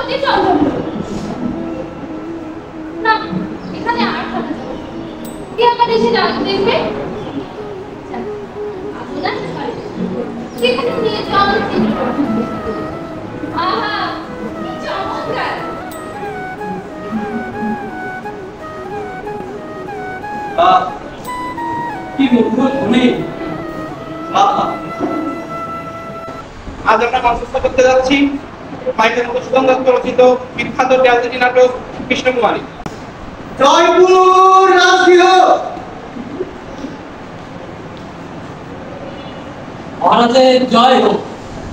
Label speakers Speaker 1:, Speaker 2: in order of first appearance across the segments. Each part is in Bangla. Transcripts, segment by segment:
Speaker 1: অতি চঞ্চল। না, এখানে আর থাকা যাবে না। কে আমাদের এসে দেখবে? আপনার সেখানে নিয়ে যাওয়া উচিত। আহা, কি চমৎকার!
Speaker 2: কি মধুর ধ্বনি! আজ আমরা মঞ্চস্থ করতে যাচ্ছি মাইকেল মধুসূদন দত্ত রচিত বিখ্যাত ট্র্যাজেডি নাটক কৃষ্ণকুমারী।
Speaker 3: জয়পুর রাজগৃহ।
Speaker 4: মহারাজের জয় হোক,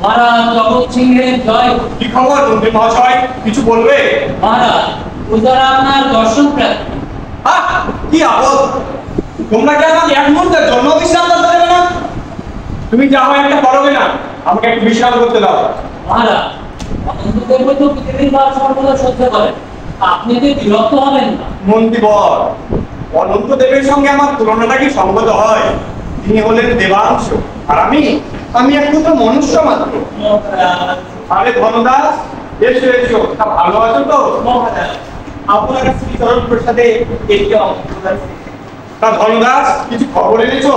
Speaker 4: মহারাজ জগৎ সিংহের জয় হোক।
Speaker 2: কি খবর মন্ত্রী মহাশয়, কিছু বলবে?
Speaker 4: মহারাজ, প্রজারা আপনার দর্শন প্রার্থী।
Speaker 2: কি আপদ! তোমরা কি আমাকে এক মুহূর্তের জন্য বিশ্রাম করতে দেবে না? তুমি যা হয় একটা করবে না, আমাকে একটু বিশ্রাম করতে দাও।
Speaker 4: মহারাজ, অনন্তদেব তো পৃথিবীর ভার সর্বদা সহ্য করেন, আপনি যে বিরক্ত হবেন না।
Speaker 2: মন্ত্রীবর, অনন্ত দেবের সঙ্গে আমার তুলনাটা কি সঙ্গত হয়? তিনি হলেন দেবাংশ, আর আমি একমাত্র মনুষ্য মাত্র। আরে ধনদাস, এসো এসো, তা ভালো আছো তো? আপনার শ্রীচরণ প্রসাদে তা ধনদাস, কিছু খবর এনেছো?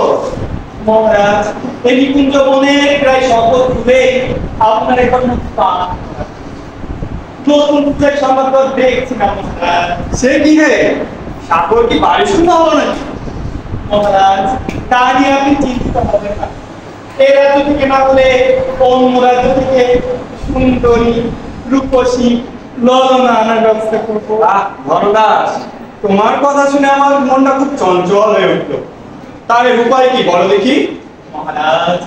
Speaker 3: মহারাজ, এই নিকুঞ্জ বনে প্রায় সকল ফুলে আপনার এখন নতুন ফুলের সমাদর দেখছি না মহারাজ।
Speaker 2: সে কি রে, সাগর কি বাড়ি শূন্য হলো নাকি?
Speaker 3: মহারাজ, তা নিয়ে আপনি চিন্তিত হবেন না। এই রাজ্য থেকে না হলে অন্য রাজ্য থেকে সুন্দরী রূপসী ললনা আনার ব্যবস্থা করবো।
Speaker 2: ধনদাস, তোমার কথা শুনে আমার মনটা খুব চঞ্চল হয়ে উঠলো। তার উপায় কি বলো দেখি?
Speaker 3: মহারাজ,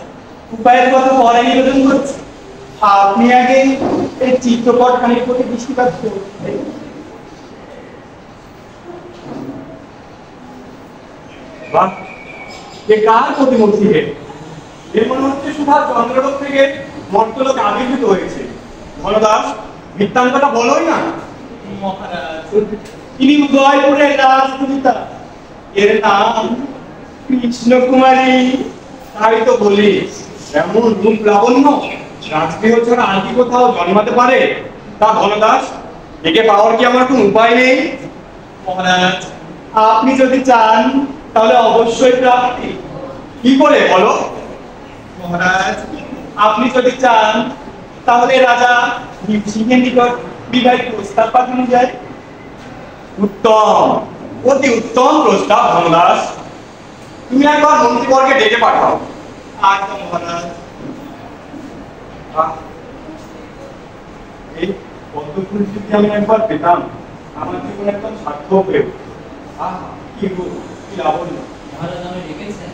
Speaker 3: উপায়ের কথা পরে নিবেদন করছি, আপনি আগে এই চিত্রপট খানিক প্রতি দৃষ্টিপাত করুন।
Speaker 2: বাহ, এ কার প্রতিমূর্তি হে? এ মনে হচ্ছে সুভাষ চন্দ্রলোক থেকে মর্তলোক আবির্ভূত হয়েছে। ধনদাস, বৃত্তান্তটা বলোই না।
Speaker 3: মহারাজ, তিনি উদয়পুরের রাজদূতা, এর নাম কৃষ্ণকুমারী।
Speaker 2: তাই তো বলি, এমন রূপ লাবণ্য রাজগৃহ ছাড়া আর কি কোথাও জন্মাতে পারে? তা ধনদাস, একে পাওয়ার কি আমার কোনো উপায় নেই?
Speaker 3: মহারাজ, আপনি যদি চান তাহলে অবশ্যই প্রাপ্তি।
Speaker 2: কি করে বলো?
Speaker 3: মহারাজ, আপনি যদি চান তাহলে রাজা সিংহের নিকট বিবাহের প্রস্তাব পাঠানো যায়।
Speaker 2: উত্তম, অতি উত্তম প্রস্তাব ধনদাস। তুমি একবার মন্ত্রীবর্গে ডেকে পাঠাও।
Speaker 3: আচ্ছা মহারাজ।
Speaker 2: এই পদ্মফুল যদি আমি একবার পেতাম, আমার জীবন একদম সার্থক হয়ে উঠত। কি গো, কি লাবণ্য!
Speaker 4: মহারাজ, আমি ডেকেছেন?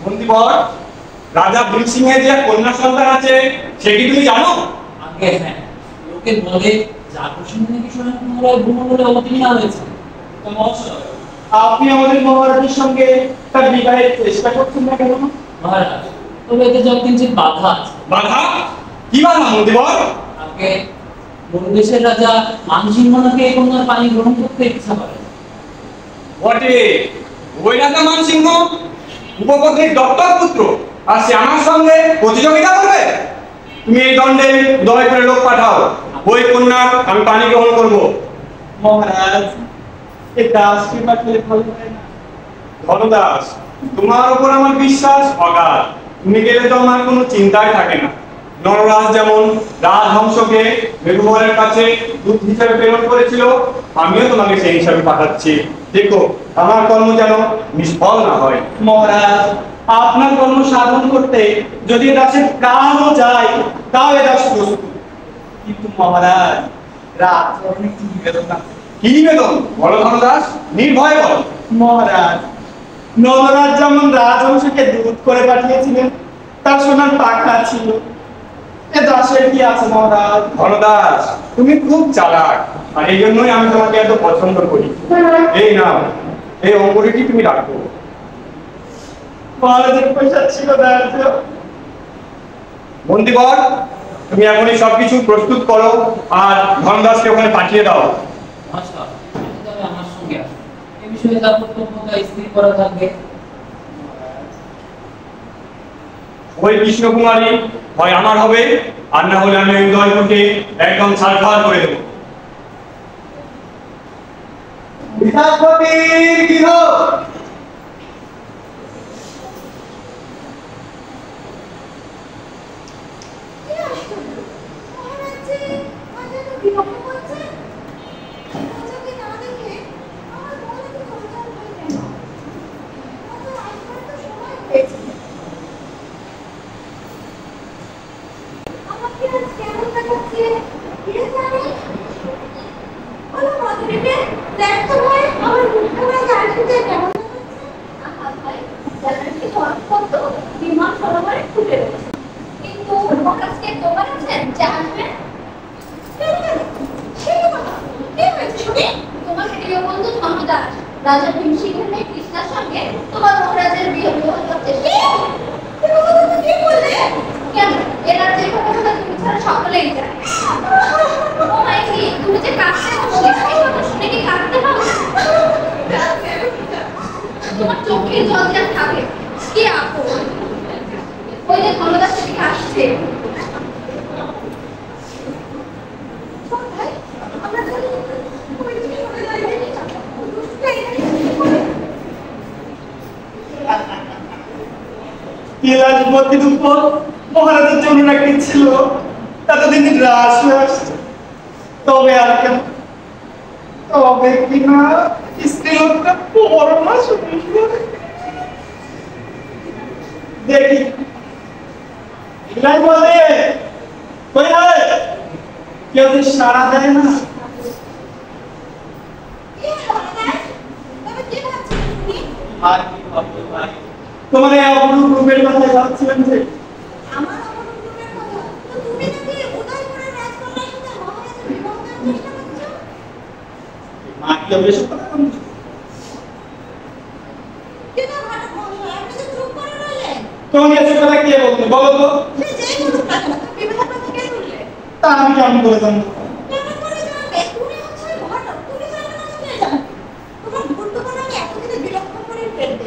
Speaker 2: মন্ত্রীবর, রাজা বীর সিংহের যে কন্যা সন্তান আছে, সে কি তুমি জানো?
Speaker 4: আগে হ্যাঁ, লোকে বলে জাগরসিংহ নাকি স্বয়ং পুনরায় ভ্রমণে অবতীর্ণ হয়েছে।
Speaker 3: তো মহাশয়, আপনি আমাদের মহারাজের সঙ্গে তার বিবাহের চেষ্টা করছেন না কেন?
Speaker 4: মহারাজ, তবে এতে যত কিঞ্চিত বাধা আছে।
Speaker 2: বাধা? কি বাধা মন্ত্রীবর?
Speaker 4: আগে বনদেশের রাজা মানসিংহ নাকি এই কন্যার পানি গ্রহণ করতে ইচ্ছা করেন।
Speaker 2: বটে, ওই রাজা মানসিংহ উপপত্নীর দত্তক পুত্র, আর সে আমার সঙ্গে প্রতিযোগিতা করবে? তুমি এই দণ্ডে দয় করে লোক পাঠাও, ওই কন্যা আমি পানি গ্রহণ করবো।
Speaker 3: মহারাজ, এই দাসকে পাঠালে ভালো হয় না?
Speaker 2: ধনদাস, তোমার উপর আমার বিশ্বাস অগাধ। তুমি গেলে তো আমার কোনো চিন্তাই থাকে না। নররাজ যেমন রাজহংসকে মেঘবরের কাছে দূত হিসেবে প্রেরণ করেছিল, আমিও তোমাকে সেই হিসাবে পাঠাচ্ছি। দেখো, আমার কর্ম যেন নিষ্ফল না হয়।
Speaker 3: মহারাজ, আপনার কর্ম সাধন করতে যদি এ দাসের প্রাণও যায়, তাও এ দাস প্রস্তুত। কিন্তু মহারাজ, রাজ অনেক নিবেদন আছে।
Speaker 2: কি নিবেদন বলো ধনদাস, নির্ভয়ে বলো।
Speaker 3: মহারাজ, নবরাজ যেমন রাজবংশকে দূত করে পাঠিয়েছিলেন, তার সোনার পাখা ছিল। এ দাসের কি আছে মহারাজ?
Speaker 2: ধনদাস, তুমি খুব চালাক, আর এই জন্যই আমি তোমাকে এত পছন্দ করি। এই নাও, এই অঙ্গুরীটি তুমি রাখো।
Speaker 3: মহারাজের পয়সা ছিল দারিদ্র।
Speaker 2: মন্ত্রীবর, তুমি এখনই সবকিছু প্রস্তুত করো, আর ধনদাসকে ওখানে পাঠিয়ে দাও।
Speaker 4: মহাশয়, তবে আমার সঙ্গে আসুন। এই বিষয়ে যা কর্তব্যতা স্থির করা থাকবে।
Speaker 2: ওই কৃষ্ণকুমারী হয় আমার হবে, আর না হলে আমি উদয়পুরকে একদম ছাড়খাড় করে দেবো।
Speaker 3: বিচারপতির গৃহ।
Speaker 1: রাজা ভীমসিংহের মেয়ে কৃষ্ণার সঙ্গে তোমার মহারাজের বিয়ে হচ্ছে। কি বললে? কেন এ রাজ্যের কথা তুমি ছাড়া সকলেই জানে। ও মাইকি, তুমি যে কাঁদতে বসলে এই কথা শুনে কি কাঁদতে হবে? তোমার চোখে জল যা থাকে কি আপদ। ওই যে ধনদাস থেকে আসছে।
Speaker 3: বিলাসবতীর উপর মহারাজের জন্য নাকি ছিল, এতদিন হ্রাস হয়ে আসছে। তবে আর কেন, তবে কিনা স্ত্রীলোকটা বড় না সুন্দর। দেখি বলে কই হয়, কেউ যে সাড়া দেয় না। আর কি ভাববো ভাই, তোমার এই অপরূপ রূপের কথা ভাবছিলেন যে
Speaker 1: আমার অপরূপ রূপের কথা, তো তুমি নাকি উদয়পুরের রাজকন্যার সাথে মহারাজের বিবাহ দেওয়ার চেষ্টা করছো?
Speaker 3: মা কি অবশ্য কথা বলছো?
Speaker 1: কিন্তু ভাটা মহাশয়, আপনি তো চুপ করে রইলেন।
Speaker 3: তোমাকে এসব কথা কে বলতে বলো তো?
Speaker 1: সে যেই বলুক না কেন, তুমি বিবাহের কথা কে তুললে?
Speaker 3: তা আমি কেমন করে জানবো?
Speaker 1: কেমন করে জানবে? তুমি হচ্ছে ঘটক, তুমি জানবে না শুনে জানো। তোমার গুরুত্বপূর্ণ আমি এতদিনে বিলক্ষণ করে ফেলতে।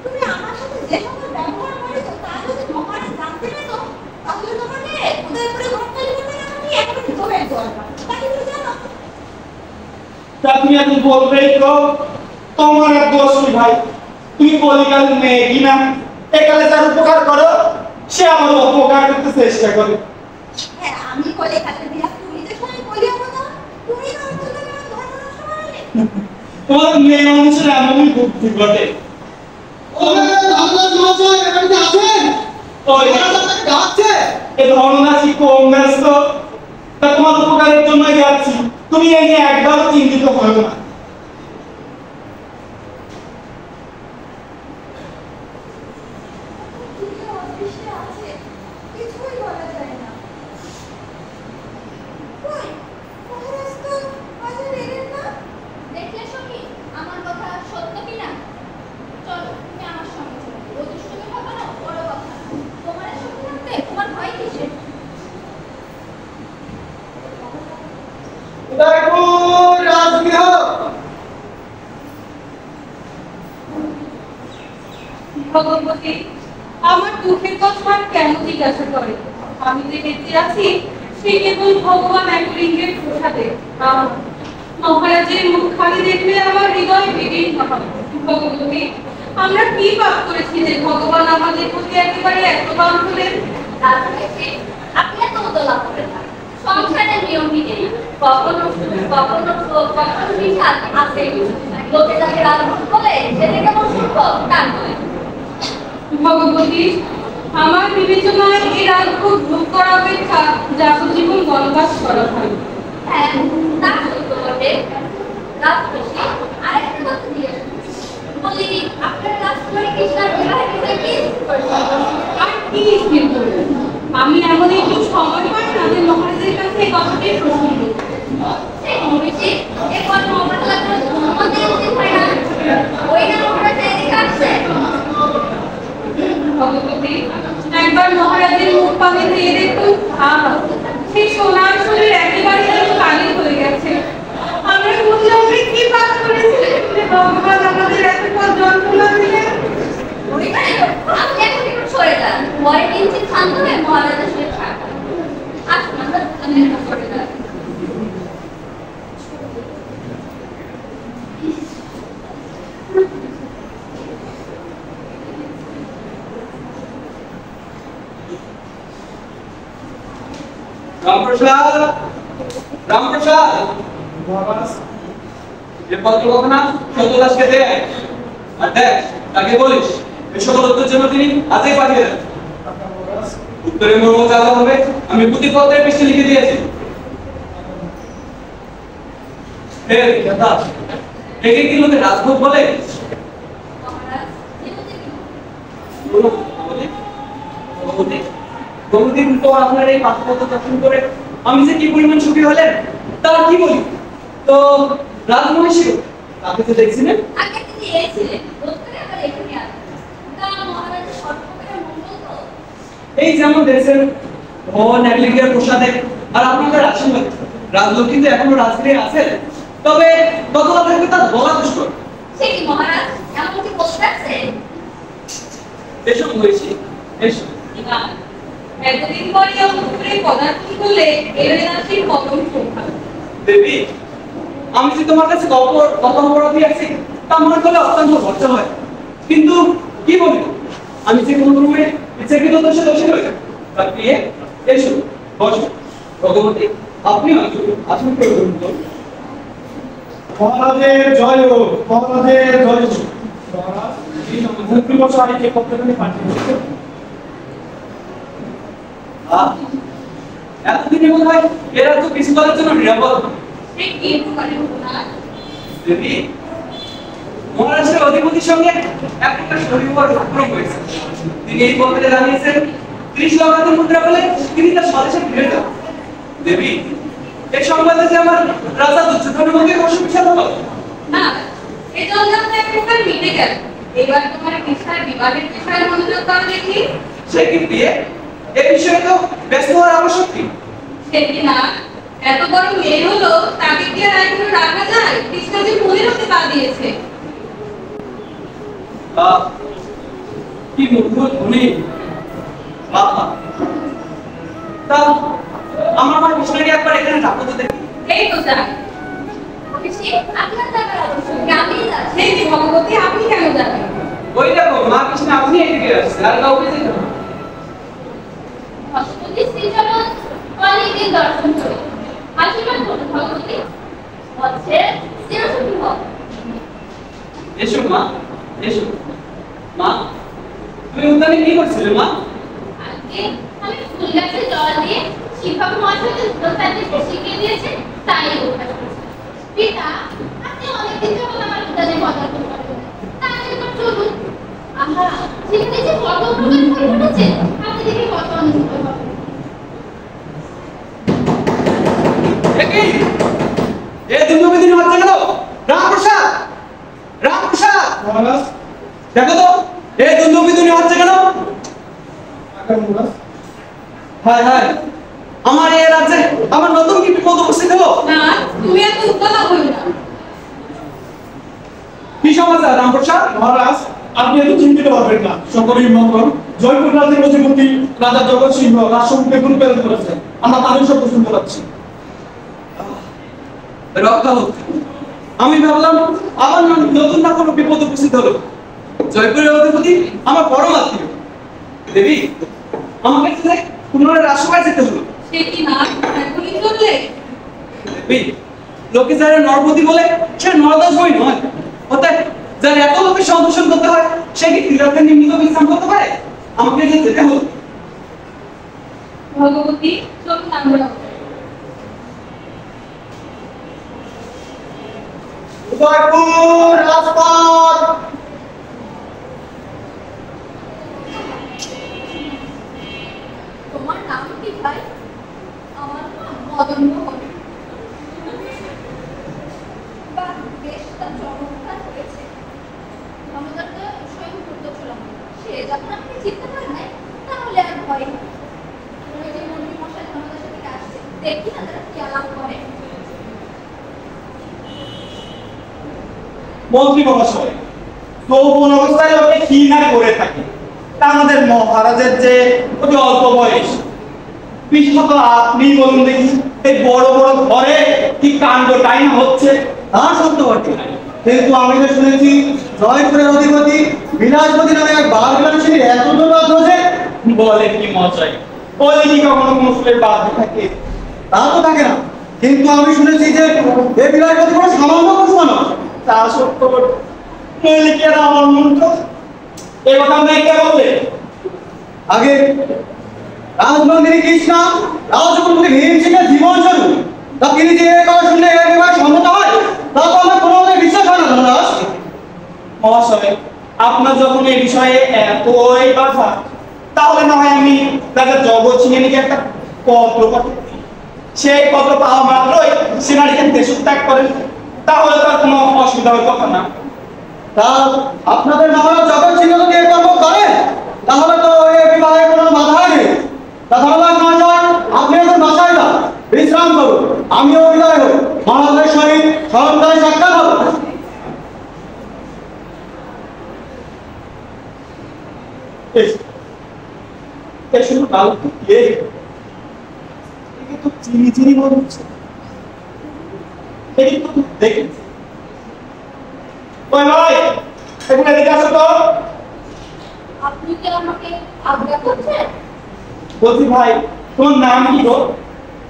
Speaker 1: তুমি আমার সাথে যে সকল ব্যবহার করেছো তা যদি মহারাজ জানতে পেত, তাহলে তোমাকে উদয়পুরে ঘটকালি করতে না আমি একেবারে জোরে দরকার। তাকে তুমি জানো?
Speaker 3: তা তুমি এখন বলবেই তো তোমার আর দোষ কি ভাই? তুমি কলিকাল মেয়ে কিনা, একালে যার উপকার করো সে আমার অপকার করতে চেষ্টা করে।
Speaker 1: হ্যাঁ, আমি বলে কাছে দিয়া তুমি যে সময় বলিয়া কথা, তুমি না অন্তত আমার ধর্ম নষ্ট করলে।
Speaker 3: তোমার মেয়ে মানুষের এমনই বুদ্ধি ঘটে। এ ধরনা কি কম ব্যস্ত, তা তোমার উপকারের জন্যই যাচ্ছি, তুমি এই নিয়ে একবারও চিন্তিত হও না। উদয়পুর রাজগৃহ।
Speaker 5: ভগবতী, আমার দুঃখের কথা কেন জিজ্ঞাসা করে? আমি যে বেঁচে আছি সে কেবল ভগবান এক লিঙ্গের প্রসাদে। মহারাজের মুখ খালি দেখলে আমার হৃদয় বিদীর্ণ হয়। ভগবতী, আমরা কি পাপ করেছি যে ভগবান আমাদের প্রতি একেবারে একবান হলেন?
Speaker 1: আপনি এত উতলা করেন না। সংসারের নিয়ম নেই, কখনো কখনো কখনো বিশাল আছে। লোকে যাকে রাজভোগ বলে সেটা কেমন সুখ টান করে।
Speaker 5: ভগবতী, আমার বিবেচনায় এই রাজভোগ ভোগ করা অপেক্ষা যাবজ্জীবন বনবাস করা হয়।
Speaker 1: হ্যাঁ, তা সত্য বটে। রাজকৃষি আরেকটা কথা দিয়ে বলি, আপনার রাজকুমারী কৃষ্ণার বিবাহের বিষয়ে কি
Speaker 5: আর কি স্থির করবেন? আমি এমন একটু সময় পাই না যে মহারাজের কাছে এই কথাটি প্রশ্ন করব।
Speaker 1: সেই মহিষী একবার মোহাম্মদ লাগলো মধ্যে উচিত হয় না। ওই না মহারাজের এদিকে আসছে।
Speaker 5: ভগবতী, একবার মহারাজের মুখ পানে দিয়ে দেখুন। আহা, সেই সোনার শরীর একেবারে যেন কালি হয়ে গেছে। আমরা বুঝলাম কি পাপ করেছি যে ভগবান আমাদের এত পথ যন্ত্রণা দিলেন।
Speaker 1: আপনি এখন একটু সরে যান, পরে কিঞ্চিত শান্ত হয়ে মহারাজের সহিত
Speaker 6: রামপ্রসাদ, রামপ্রসাদ,
Speaker 3: মহারাজ
Speaker 6: এ পত্র কথা সত্যদাসকে দে, আর দেখ তাকে বলিস এই সকল উত্তর জন্য তিনি আজই পাঠিয়ে দেন।
Speaker 3: মহারাজ
Speaker 6: উত্তরে মর্ম চাওয়া হবে আমি প্রতিপত্রের পৃষ্ঠে লিখে দিয়েছি। হে দাস, একে কি লোকে রাজভোগ বলে?
Speaker 1: মহারাজ কি বলতে কি?
Speaker 6: বলুন, ভগবতী, বহুদিন পর আপনার এই পাঠপত্র দর্শন করে আমি যে কি পরিমাণ সুখী হলেন তার কি বলি। তো রাজমহিষী তাকে তো দেখছিলেন,
Speaker 1: আগে তিনি এসেছিলেন, বোধ করে আবার এখানে আসবেন। তা মহারাজের সর্বপ্রকারের মঙ্গল তো?
Speaker 6: এই যেমন দেখছেন ভবন একলিগের প্রসাদে আর আপনাদের আশীর্বাদ রাজলক্ষ্মী তো এখনো রাজগৃহে আছে, তবে কতটা থাকবে তার বলা দুষ্কর।
Speaker 1: সে কি মহারাজ এমন কি বসে আছে?
Speaker 6: এসব হয়েছি, এসব।
Speaker 5: না, এতদিন পরে অন্তরে পদার্পণ করলে এলেনাথের পরম সৌভাগ্য।
Speaker 6: দেবী, আমি যে তোমার কাছে কত অপরাধী আছি তা মনে করলে অত্যন্ত লজ্জা হয়, কিন্তু কি বলি আমি যে কোনো রূপে ইচ্ছাকৃত দোষে দোষী হই তার প্রিয়ে এসো বসো। ভগবতী আপনিও আসুন, আসুন করুন তো।
Speaker 3: মহারাজের জয় হোক, মহারাজের জয় হোক। মহারাজ
Speaker 6: এই সমস্যা
Speaker 3: মন্ত্রী মশাইকে পত্রখানি পাঠিয়েছে।
Speaker 6: এতদিনে মনে হয় এরা তো কিছু করার জন্য নিরাপদ।
Speaker 5: সে কি প্রকারে না
Speaker 6: দেবী, মহারাষ্ট্রের অধিপতির সঙ্গে একটা শরীর আক্রমণ হয়েছে। তিনি এই পত্রে জানিয়েছেন 30 লক্ষাধিক মুদ্রা পেলে তিনি তার স্বদেশে ফিরে যান। দেবী, এই সংবাদে যে আমার রাজা দুর্যোধনের মধ্যে অসুবিধা হলো।
Speaker 5: না, এই জঞ্জাল তো এক প্রকার মিটে গেল। এবার তোমার বিষয় বিবাহের বিষয়ে মনোযোগ দাও দেখি।
Speaker 6: সে কি দিয়ে এই বিষয়ে তো ব্যস্ত হওয়ার আবশ্যক কি?
Speaker 5: সে কি না, এত বড় মেয়ে হলো তাকে কি আর এখনো রাখা যায়? কৃষ্ণ যে মনের হতে পা দিয়েছে।
Speaker 6: কি মধুর ধ্বনি, বাবা। তা আমার মা কৃষ্ণকে একবার এখানে রাখো তো দেখি।
Speaker 5: এই তো যাক।
Speaker 1: ঋষি, আপনার যাবার আবশ্যক নেই, আমিই যাচ্ছি।
Speaker 5: সেই যে ভগবতী, আপনি কেন যাবেন?
Speaker 6: ওই দেখো মা কৃষ্ণ আপনি এদিকে আসছে, আর কাউকে যেতে হবে না।
Speaker 1: ভগবতী শ্রীচরণ অনেকদিন দর্শন করি। আশীর্বাদ করুন ভগবতী। হচ্ছে চিরসুখী হোক।
Speaker 6: এসো মা, এসো। মা, তুমি উদ্যানে কি করছিলে মা?
Speaker 1: আজকে আমি ফুল গাছে জল দিয়ে শিক্ষক মহাশয়কে তাদেরকে শিখিয়ে দিয়েছে, তাই অভ্যাস করছি। পিতা, আপনি অনেকদিন যাবত আমার উদ্যানে পদার্পণ করেন, তাই এবার চলুন। আহা, সেখানে যে কত প্রকার ফুল ফুটেছে, আপনি দেখে কত আনন্দিত হবেন।
Speaker 6: একই এ দুর্গবিদিন হচ্ছে কেন? রামপ্রসাদ, রামপ্রসাদ,
Speaker 3: মহারাজ
Speaker 6: দেখো তো এই দুর্গবিদিন হচ্ছে কেন?
Speaker 3: আজ্ঞা মহারাজ।
Speaker 6: হায় হায়, আমার এই রাজ্যে আমার নতুন কি বিপদ উপস্থিত হলো?
Speaker 5: না, তুমি এত উত্তেজনা হইও না।
Speaker 6: কি সমাচার রামপ্রসাদ?
Speaker 3: মহারাজ আপনি এত চিন্তিত হবেন না। সকলেই মঙ্গল। জয়পুর রাজ্যের অধিপতি রাজা জগৎ সিংহ রাজসম্মুখে গুরু প্রেরণ করেছেন। আমরা তাদের শব্দ শুনতে পাচ্ছি।
Speaker 6: রক্ষা হোক। আমি ভাবলাম আমার নতুন না কোনো বিপদ উপস্থিত হলো। জয়পুরের অধিপতি আমার পরম আত্মীয়। দেবী, আমাকে যে পুনরায় রাজসভায় যেতে হলো।
Speaker 5: সে কি না, এখনই চললে?
Speaker 6: দেবী, লোকে যারা নরপতি বলে সে নরদাস বই নয়। অর্থাৎ যার এত লোকের সংদর্শন করতে হয় সে কি তীর্থে নির্মিত বিশ্রাম করতে পারে? আমাকে যে যেতে হলো।
Speaker 5: ভগবতী, চলুন আমরা।
Speaker 3: উদয়পুর রাজপথ।
Speaker 1: তোমার নাম কি ভাই? আমার নাম মদন মোহন। বাহ, বেশ তা চমৎকার হয়েছে। ক্ষমতাটা স্বয়ং পূর্ত ছিলাম। সে যখন আপনি চিনতে পারেন নাই, তাহলে আর ভয় নেই। ওই যে মন্ত্রী মশাই ক্ষমতার সাথে আসছে, দেখি না তারা কি আলাপ করে।
Speaker 3: মন্ত্রী মহাশয়, যৌবন অবস্থায় ওকে কি না করে থাকে। তা আমাদের মহারাজের যে অতি অল্প বয়স। বিশেষত আপনি বলুন দেখি, এই বড় বড় ঘরে কি কাণ্ডটাই না হচ্ছে।
Speaker 7: তা সত্য বটে, কিন্তু আমি তো শুনেছি জয়পুরের অধিপতি বিলাসপতি নামে এক বাল মানুষের এত দুর্গত হয়েছে।
Speaker 3: বলে কি মশাই, বলে কি কখনো কোনো ফুলের বাদ থাকে?
Speaker 7: তা তো থাকে না, কিন্তু আমি শুনেছি যে এই বিলাসবতী কোনো সামান্য পশু মানব।
Speaker 3: তা সত্য বটে। নইলে কি আর আমার মনটা এই কথা আমি কে বললে?
Speaker 7: আগে রাজমন্দিরী কৃষ্ণা রাজকুমারী ভীম সিংহের জীবন শুরু, তা তিনি যে এই কথা শুনলে একেবারে সম্মত হয়, তা তো আমার কোনোভাবে বিশ্বাস হয় না ধনরাজ।
Speaker 3: মহাশয়, আপনার যখন এই বিষয়ে এতই বাধা, তাহলে না হয় আমি রাজা জগৎ সিংহের নিকে একটা পত্র পাঠাই। সেই পত্র পাওয়া মাত্রই সেনানিকে দেশ ত্যাগ করেন, তাহলে তার কোনো অসুবিধা হওয়ার কথা না।
Speaker 7: তা আপনাদের মহারাজ জগৎ সিংহ যদি এই কর্ম করেন, তাহলে তো এই বিবাহে কোনো বাধাই নেই। তা ধনরাজ মহাশয়, আপনি এখন বাসায় যান, বিশ্রাম করুন, আমিও বিদায় হই, মহারাজের সহিত সরকারে সাক্ষাৎ হবে।
Speaker 3: শুধু বালক কে? একে তো চিনি চিনি মনে হচ্ছে। একে তো দেখেছি। ওই ভাই, এখন এদিকে আসো তো।
Speaker 1: আপনি কি আমাকে আজ্ঞা করছেন?
Speaker 3: বলছি ভাই, তোমার নাম কি গো?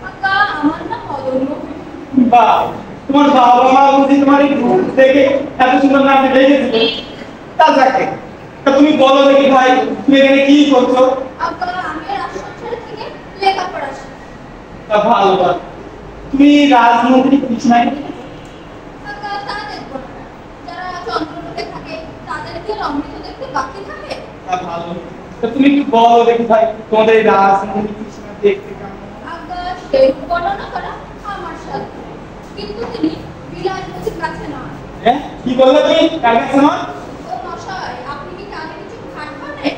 Speaker 1: আজ্ঞা, আমার নাম অদম্য।
Speaker 3: বা তোমার বাবা মা বুঝি তোমার এই রূপ দেখে এত সুন্দর নাম রেখেছিল। তা যাকে, তা তুমি বলো দেখি ভাই, তুমি এখানে কি করছো?
Speaker 1: আজ্ঞা, আমি রাজসংসার থেকে লেখাপড়া শিখি।
Speaker 3: তা ভালো ভালো। তুমি রাজমন্ত্রী কৃষ্ণাই?
Speaker 1: আজ্ঞা, তা দেখবো না। যারা চন্দ্রলোকে থাকে তাদেরকে অমৃত দেখতে বাকি থাকে।
Speaker 3: তা ভালো। তা তুমি একটু বলো দেখি ভাই, তোমাদের এই রাজমন্ত্রী কৃষ্ণা দেখতে কেমন?
Speaker 1: আজ্ঞা, সেই বর্ণনা করা আমার সাথে, কিন্তু তিনি বিলাসবতীর কাছে নয়।
Speaker 3: হ্যাঁ, কি বললে তুমি? কার কাছে নয়?
Speaker 1: ও মশাই, আপনি কি কানে কিছু খাট পানে?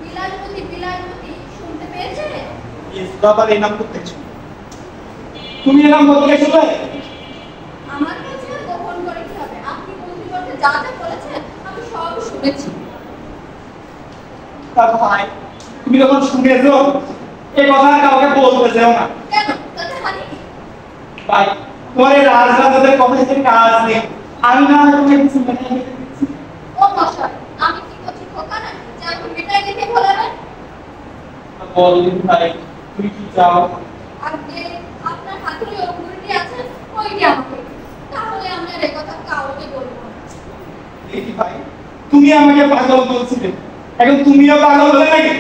Speaker 1: বিলাসবতী বিলাসবতী শুনতে পেয়েছেন?
Speaker 3: ইস, বাবার এই নাম করতেছো। তুমি এরকম বলতে শুনলে?
Speaker 1: আমার কাছে আর গোপন করে কি হবে? আপনি মন্ত্রীবর্গে যা যা বলেছেন আমি সব শুনেছি।
Speaker 3: তা ভাই, তুমি যখন শুনেছো, এই কথা আর কাউকে বলতে যেও না।
Speaker 1: কেন? তাতে হানি কি?
Speaker 3: ভাই, তোমার এই রাজরাজাদের কথা হিসেবে কাজ নেই। আমি না হয় তোমাকে কিছু মেনে নিচ্ছি।
Speaker 1: ও মশাই, আমি কি করছি খোকা না যে আমি মেটাই দিতে বলাবেন?
Speaker 3: বললি ভাই, তুমি কি চাও?
Speaker 1: আজকে আপনার হাতে ওই অঙ্গুরটি আছে, ওইটি আমাকে দিন। তাহলে আমি আর একথা কাউকে বলবো না।
Speaker 3: দেখি ভাই, তুমি আমাকে পাগল বলছিলে, এখন তুমিও পাগল হলে নাকি?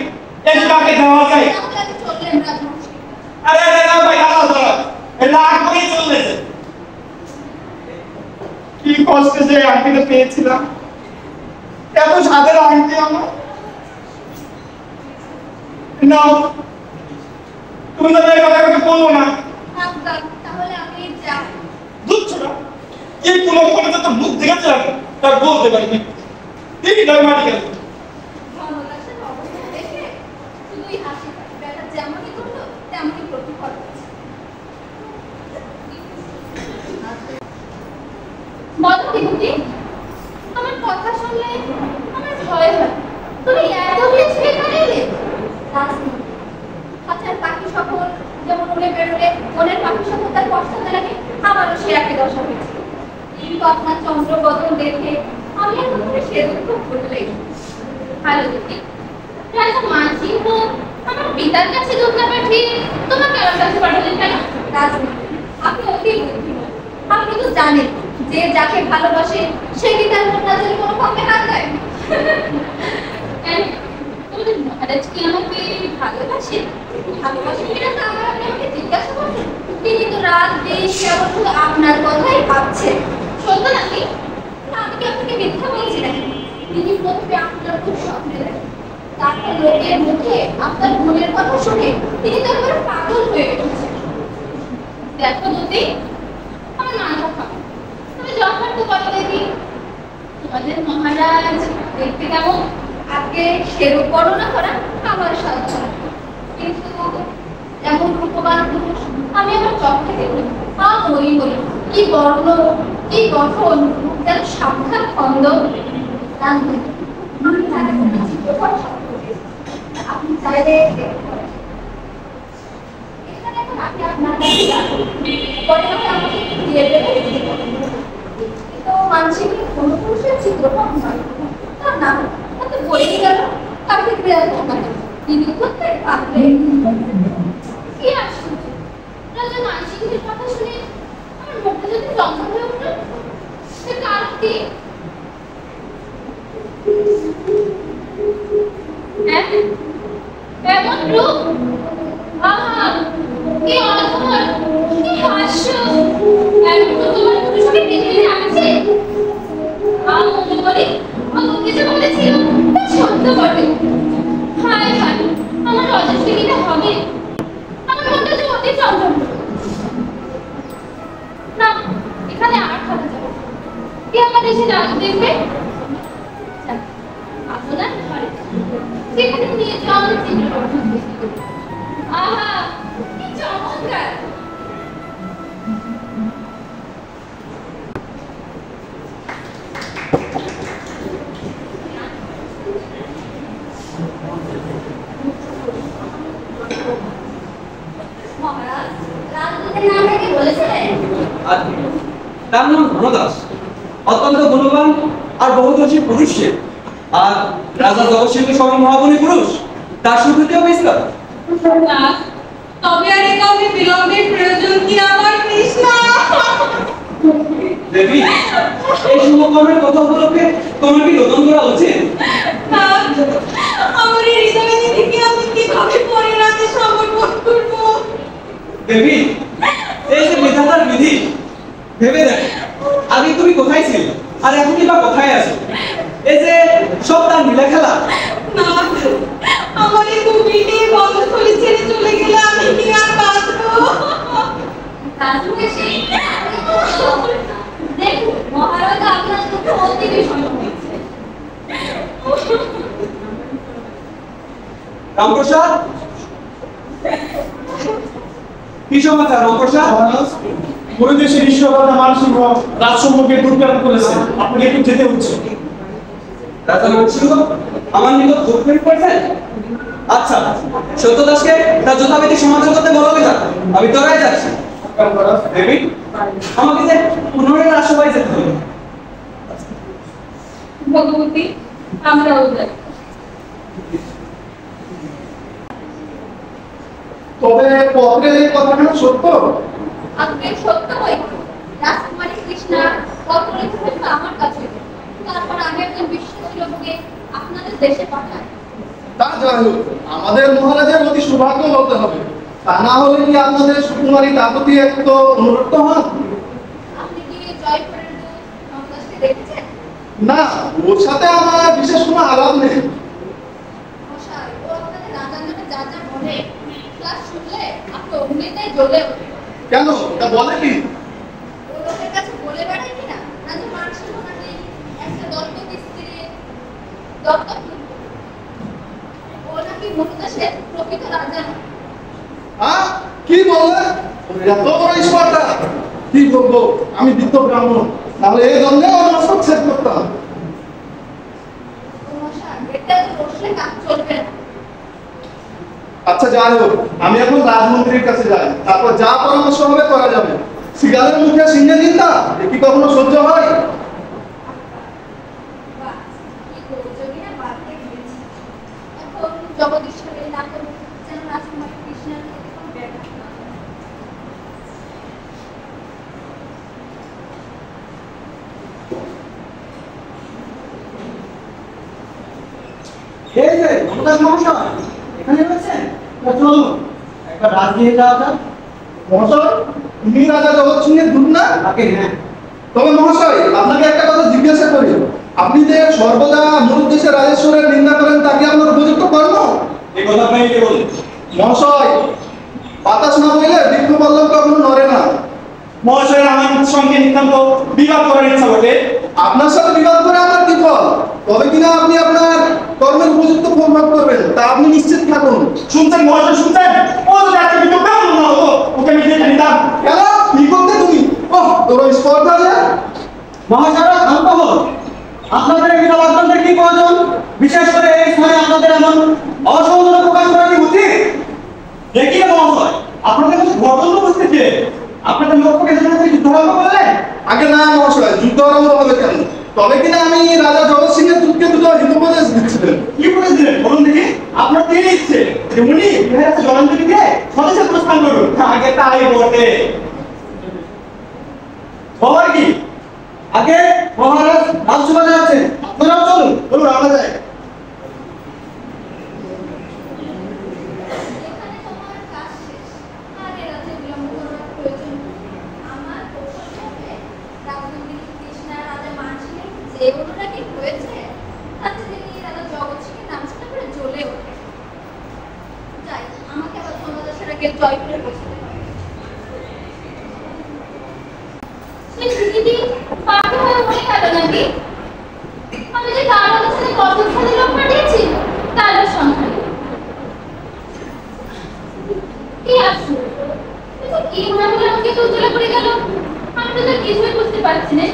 Speaker 3: এই কাকে দেওয়া যায়?
Speaker 1: তাহলে আগে চললেন রাজবংশী।
Speaker 3: আরে আরে না ভাই, দাঁড়াও দাঁড়াও, এই লাখ করেই চলতেছে। কি কষ্টে যে আংটিটা পেয়েছিলাম, এত স্বাদের আংটি আমার। নাও, তুমি তো এই কথা কাউকে বলবো না।
Speaker 1: আজ্ঞা, তাহলে আমি যাই।
Speaker 3: বুঝছো না? এই কোনো ফোনে তো মুখ দেখেছে, তার বলতে পারিনি। দেখি তার মাটি গেল।
Speaker 1: ধনদাসের অবস্থা দেখে শুধুই হাসি পায়। বেটা যেমনই করলো তেমনই প্রতিফল পাচ্ছে। বলো বিভূতি, আমার কথা শুনলে আমার ভয় হয়। তুমি এত বেশি এখানে এলে? রাজনীতি খাঁচার পাখি সকল যেমন উড়ে বেরোলে মনের পাখি সকল তার পশ্চাতে লাগে, আমারও সে একই দশা হয়েছে। কিন্তু আপনার চন্দ্রবদন দেখে আমি এখন সে দুঃখ ভুললেই। ভালো দিদি, রাজা মাঝি হোক আমার পিতার কাছে দুধ না পাঠিয়ে তোমাকে আমার কাছে পাঠালেন কেন? রাজনীতি, আপনি অতি বুদ্ধিমান। আপনি তো জানেন যে যাকে ভালোবাসে সে কি তার মন রাজার কোনো পক্ষে হাত দেয়? কেন? তোমাদের মহারাজ কি আমাকে ভালোবাসে? ভালোবাসে কিনা তা আমার আপনি আমাকে জিজ্ঞাসা করছেন? তিনি তো রাত দিন কেবল শুধু আপনার কথাই ভাবছেন। সত্য নাকি? না, আমি কি আপনাকে মিথ্যা বলছি নাকি? তিনি প্রথমে আপনার খুব স্বপ্নে দেখেন, তারপর লোকের মুখে আপনার গুণের কথা শুনে তিনি তো একবার পাগল হয়ে গেছেন। দেখো দুদি, আমার মাথা খাও, তুমি যথার্থ বলো দেখি, তোমাদের মহারাজ দেখতে কেমন? আজকে সেরূপ বর্ণনা করা আমার সাধ্য না, কিন্তু এমন রূপবান পুরুষ আমি আমার চোখে দেখি। মরি মরি, কি বর্ণ, কি গঠন, যেন সাক্ষাৎ খন্ড। আপনি চাইলে এখানে এখন আপনি আপনার কাছে যাবেন, পরে আপনি আমাকে দিয়ে দেবেন। কিন্তু মানসিক কোনো পুরুষের চিত্রকম নয়, তার নাম তাতে বলেই গেল তাকে বিরাট ক্ষমতা তিনি করতে পারলে। কি আশ্চর্য, রাজা মানসিংহের কথা শুনে আমার মুখটা যদি চঞ্চল হয়ে উঠল, সে কারণ কি? এমন রূপ, আহা কি অদ্ভুত, কি হাস্য! এমন তো তোমার পুরুষকে পৃথিবীতে আছে। আমি মনে করি আমাকে যে বলেছিল তা সত্য বটে। হায় হায়, আমার অজস্র কিনা হবে, আমার মনটা যে অতি চঞ্চল। না, এখানে আর থাকা যাবে না। কে আমার দেশে রাজ দেখবে? আপনার ঘরে সেখানে নিয়ে যাওয়া চিত্র গঠন দেখতে। আহা কি চমৎকার! মহারাজ, রাজদূতের নামটা কি বলেছিলেন?
Speaker 6: তার নাম ধনদাস, অত্যন্ত গুণবান আর বহুদর্শী পুরুষ সে। আর রাজা জগৎসিংহ স্বয়ং মহাগুণী পুরুষ, তার সুখ্যাতিও বিস্তার।
Speaker 5: তবে আর এ কাউকে বিলম্বের প্রয়োজন কি আমার কৃষ্ণা?
Speaker 6: দেবী, এই শুভকর্মের কথা উপলক্ষে তোমার কি রোদন করা উচিত?
Speaker 5: না, আমার এই হৃদয় থেকে আমি কিভাবে পরিণামে সমর্পণ করব?
Speaker 6: দেবী, এই যে বিধাতার বিধি, ভেবে দেখ, আগে তুমি কোথায় ছিলে আর এখনই বা কোথায় আছো? এই যে সব তার মিলা খেলা।
Speaker 5: না, আমার এই কুপিটি বন্ধস্থলী ছেড়ে চলে গেলে আমি কি আর বাঁচবো?
Speaker 1: রাজমহেশী, দেখুন মহারাজ আপনার চোখে অতি বিষণ্ণ হয়েছে।
Speaker 6: রামপ্রসাদ, কি সমাচার রামপ্রসাদ?
Speaker 3: পুরো দেশের ঈশ্বরবাদা মানসিংহ রাজসম্মুখে দুর্গান করেছেন, আপনাকে একটু যেতে হচ্ছে।
Speaker 6: রাজা মানসিংহ আমার নিকট দুঃখের করেছেন? আচ্ছা, সত্যদাসকে তার যথাবিধি সমাধান করতে বলা হবে। আমি তোরাই যাচ্ছি। দেবী, আমাকে যে পুনরায় রাজসভায় যেতে হবে।
Speaker 5: ভগবতী, আমরাও যাই।
Speaker 7: তবে পত্রের এই কথাটা সত্য?
Speaker 1: আপনি সত্য হইত রাজকুমারী কৃষ্ণা পত্র লিখেছেন আমার কাছে, তারপর আমি একজন বিশ্বাসী লোককে আপনাদের দেশে পাঠাই।
Speaker 7: তা যাই হোক, আমাদের মহারাজের অতি সৌভাগ্য হতে হবে। তা না হলে কি আপনাদের সুকুমারী তাপতি একটু অনুরক্ত হন?
Speaker 1: আপনি কি জয়পুরের নবদাসকে দেখেছেন?
Speaker 7: না, ওর সাথে আমার বিশেষ কোনো আলাপ নেই।
Speaker 1: মশাই, ও আপনাদের রাজার নামে যা যা বলে তা শুনলে আপনি অগ্নিতে জ্বলে ওঠেন।
Speaker 7: কেন, তা বলে কি?
Speaker 1: ও লোকের কাছে বলে বেড়ায় কিনা রাজা মানসিংহ নাকি একটা দত্তক স্ত্রী দত্তক নিল। ও নাকি মনুদাসের প্রকৃত রাজা নয়।
Speaker 7: কি বললে? এত বড় স্পর্ধা! কি বলবো, আমি বিত্ত ব্রাহ্মণ, তাহলে এই দ্বন্দ্বে আমার মস্তক ছেদ করতাম।
Speaker 1: এটা তো বসলে কাজ চলবে না।
Speaker 7: আচ্ছা যাই হোক, আমি এখন রাজমন্ত্রীর কাছে যাই, তারপর যা পরামর্শ হবে করা যাবে। শিগালের মুখে সিংহে নিন্দা এ কি কখনো সহ্য হয়?
Speaker 1: কি করবো, যদি না বাড়তে গিয়েছি। এখন জগদীশ্বরের নাম যেন রাজকুমারী কৃষ্ণের প্রতি কোনো ব্যাঘাত না হয়।
Speaker 7: এই যে ধনদাস মহাশয় এখানে রয়েছেন, চলুন একবার রাজগৃহে যাওয়া যাক। মহাশয়, তুমি রাজা জগৎ সিংহের দূর না? হ্যাঁ। তবে মহাশয়, আপনাকে একটা কথা জিজ্ঞাসা করি, আপনি যে সর্বদা মূল দেশের রাজেশ্বরের নিন্দা করেন, তা কি আপনার উপযুক্ত কর্ম?
Speaker 2: এই কথা আপনি কি বলেন?
Speaker 7: মহাশয়, বাতাস না বইলে বৃক্ষ পল্লব কখনো নড়ে না।
Speaker 2: মহাশয়, আমার সঙ্গে নিতান্ত বিবাদ করার ইচ্ছা বটে।
Speaker 7: আপনার সাথে বিবাদ করে আমার কি ফল? তবে কিনা আপনি আপনার কর্মের উপযুক্ত ফল ভোগ করবেন, তা আপনি নিশ্চিত থাকুন।
Speaker 2: শুনছেন মহাশয়, শুনছেন? ও যদি একটা কিন্তু ব্রাহ্মণ না হতো, ওকে আমি দেখে নিতাম।
Speaker 7: কেন, কি করতে তুমি? তোর স্পর্ধা যে!
Speaker 3: মহাশয়রা শান্ত হন। আপনাদের এই বিধাবাক্যের কি প্রয়োজন? বিশেষ করে এই সময় আপনাদের এমন অসহযোগিতা প্রকাশ করা কি উচিত?
Speaker 2: দেখি না মহাশয়, আপনাদের কাছে গঠন বুঝতেছে। আপনাদের লক্ষ্যকে যেন যুদ্ধ আরম্ভ করলেন।
Speaker 7: আগে না মহাশয়, যুদ্ধ আরম্ভ হবে কেন? তবে কিনা আমি রাজা জগৎ সিংহের দুঃখে দুটো হিতোপদেশ দিচ্ছিলেন।
Speaker 2: কি উপদেশ দিলেন বলুন দেখি।
Speaker 7: আপনার দিয়ে দিচ্ছে যে উনি বিহারে জলাঞ্জলি দিয়ে স্বদেশে প্রস্থান করুন।
Speaker 3: আগে তাই বটে।
Speaker 7: খবর কি? আগে মহারাজ রাজসভায় যাচ্ছেন, আপনারাও চলুন। চলুন আমরা যাই।
Speaker 1: এখানে তোমার কাজ শেষ। আর এর রাতে বিলম্ব করার প্রয়োজন নেই। আমার কৌশল হবে রাজনন্দিনী কৃষ্ণা রাজা মানসিংহের যে অনুরাগী হয়েছে তাতে তিনি রাজা জগৎ সিংহের নামটা করে জ্বলে ওঠে। যাই, আমাকে আবার ধনদাসের আগে জয়পুরে পৌঁছতে হবে।
Speaker 8: দিদি পাঠে হয়ে মনে গেল নাকি? আমি যে কার সাথে কতখানি লোক পাঠিয়েছি তার সংখ্যা কি আশ্চর্য! কি মনে হলো আমাকে তুলে পড়ে গেল? আমি তো কিছুই বুঝতে পারছি না।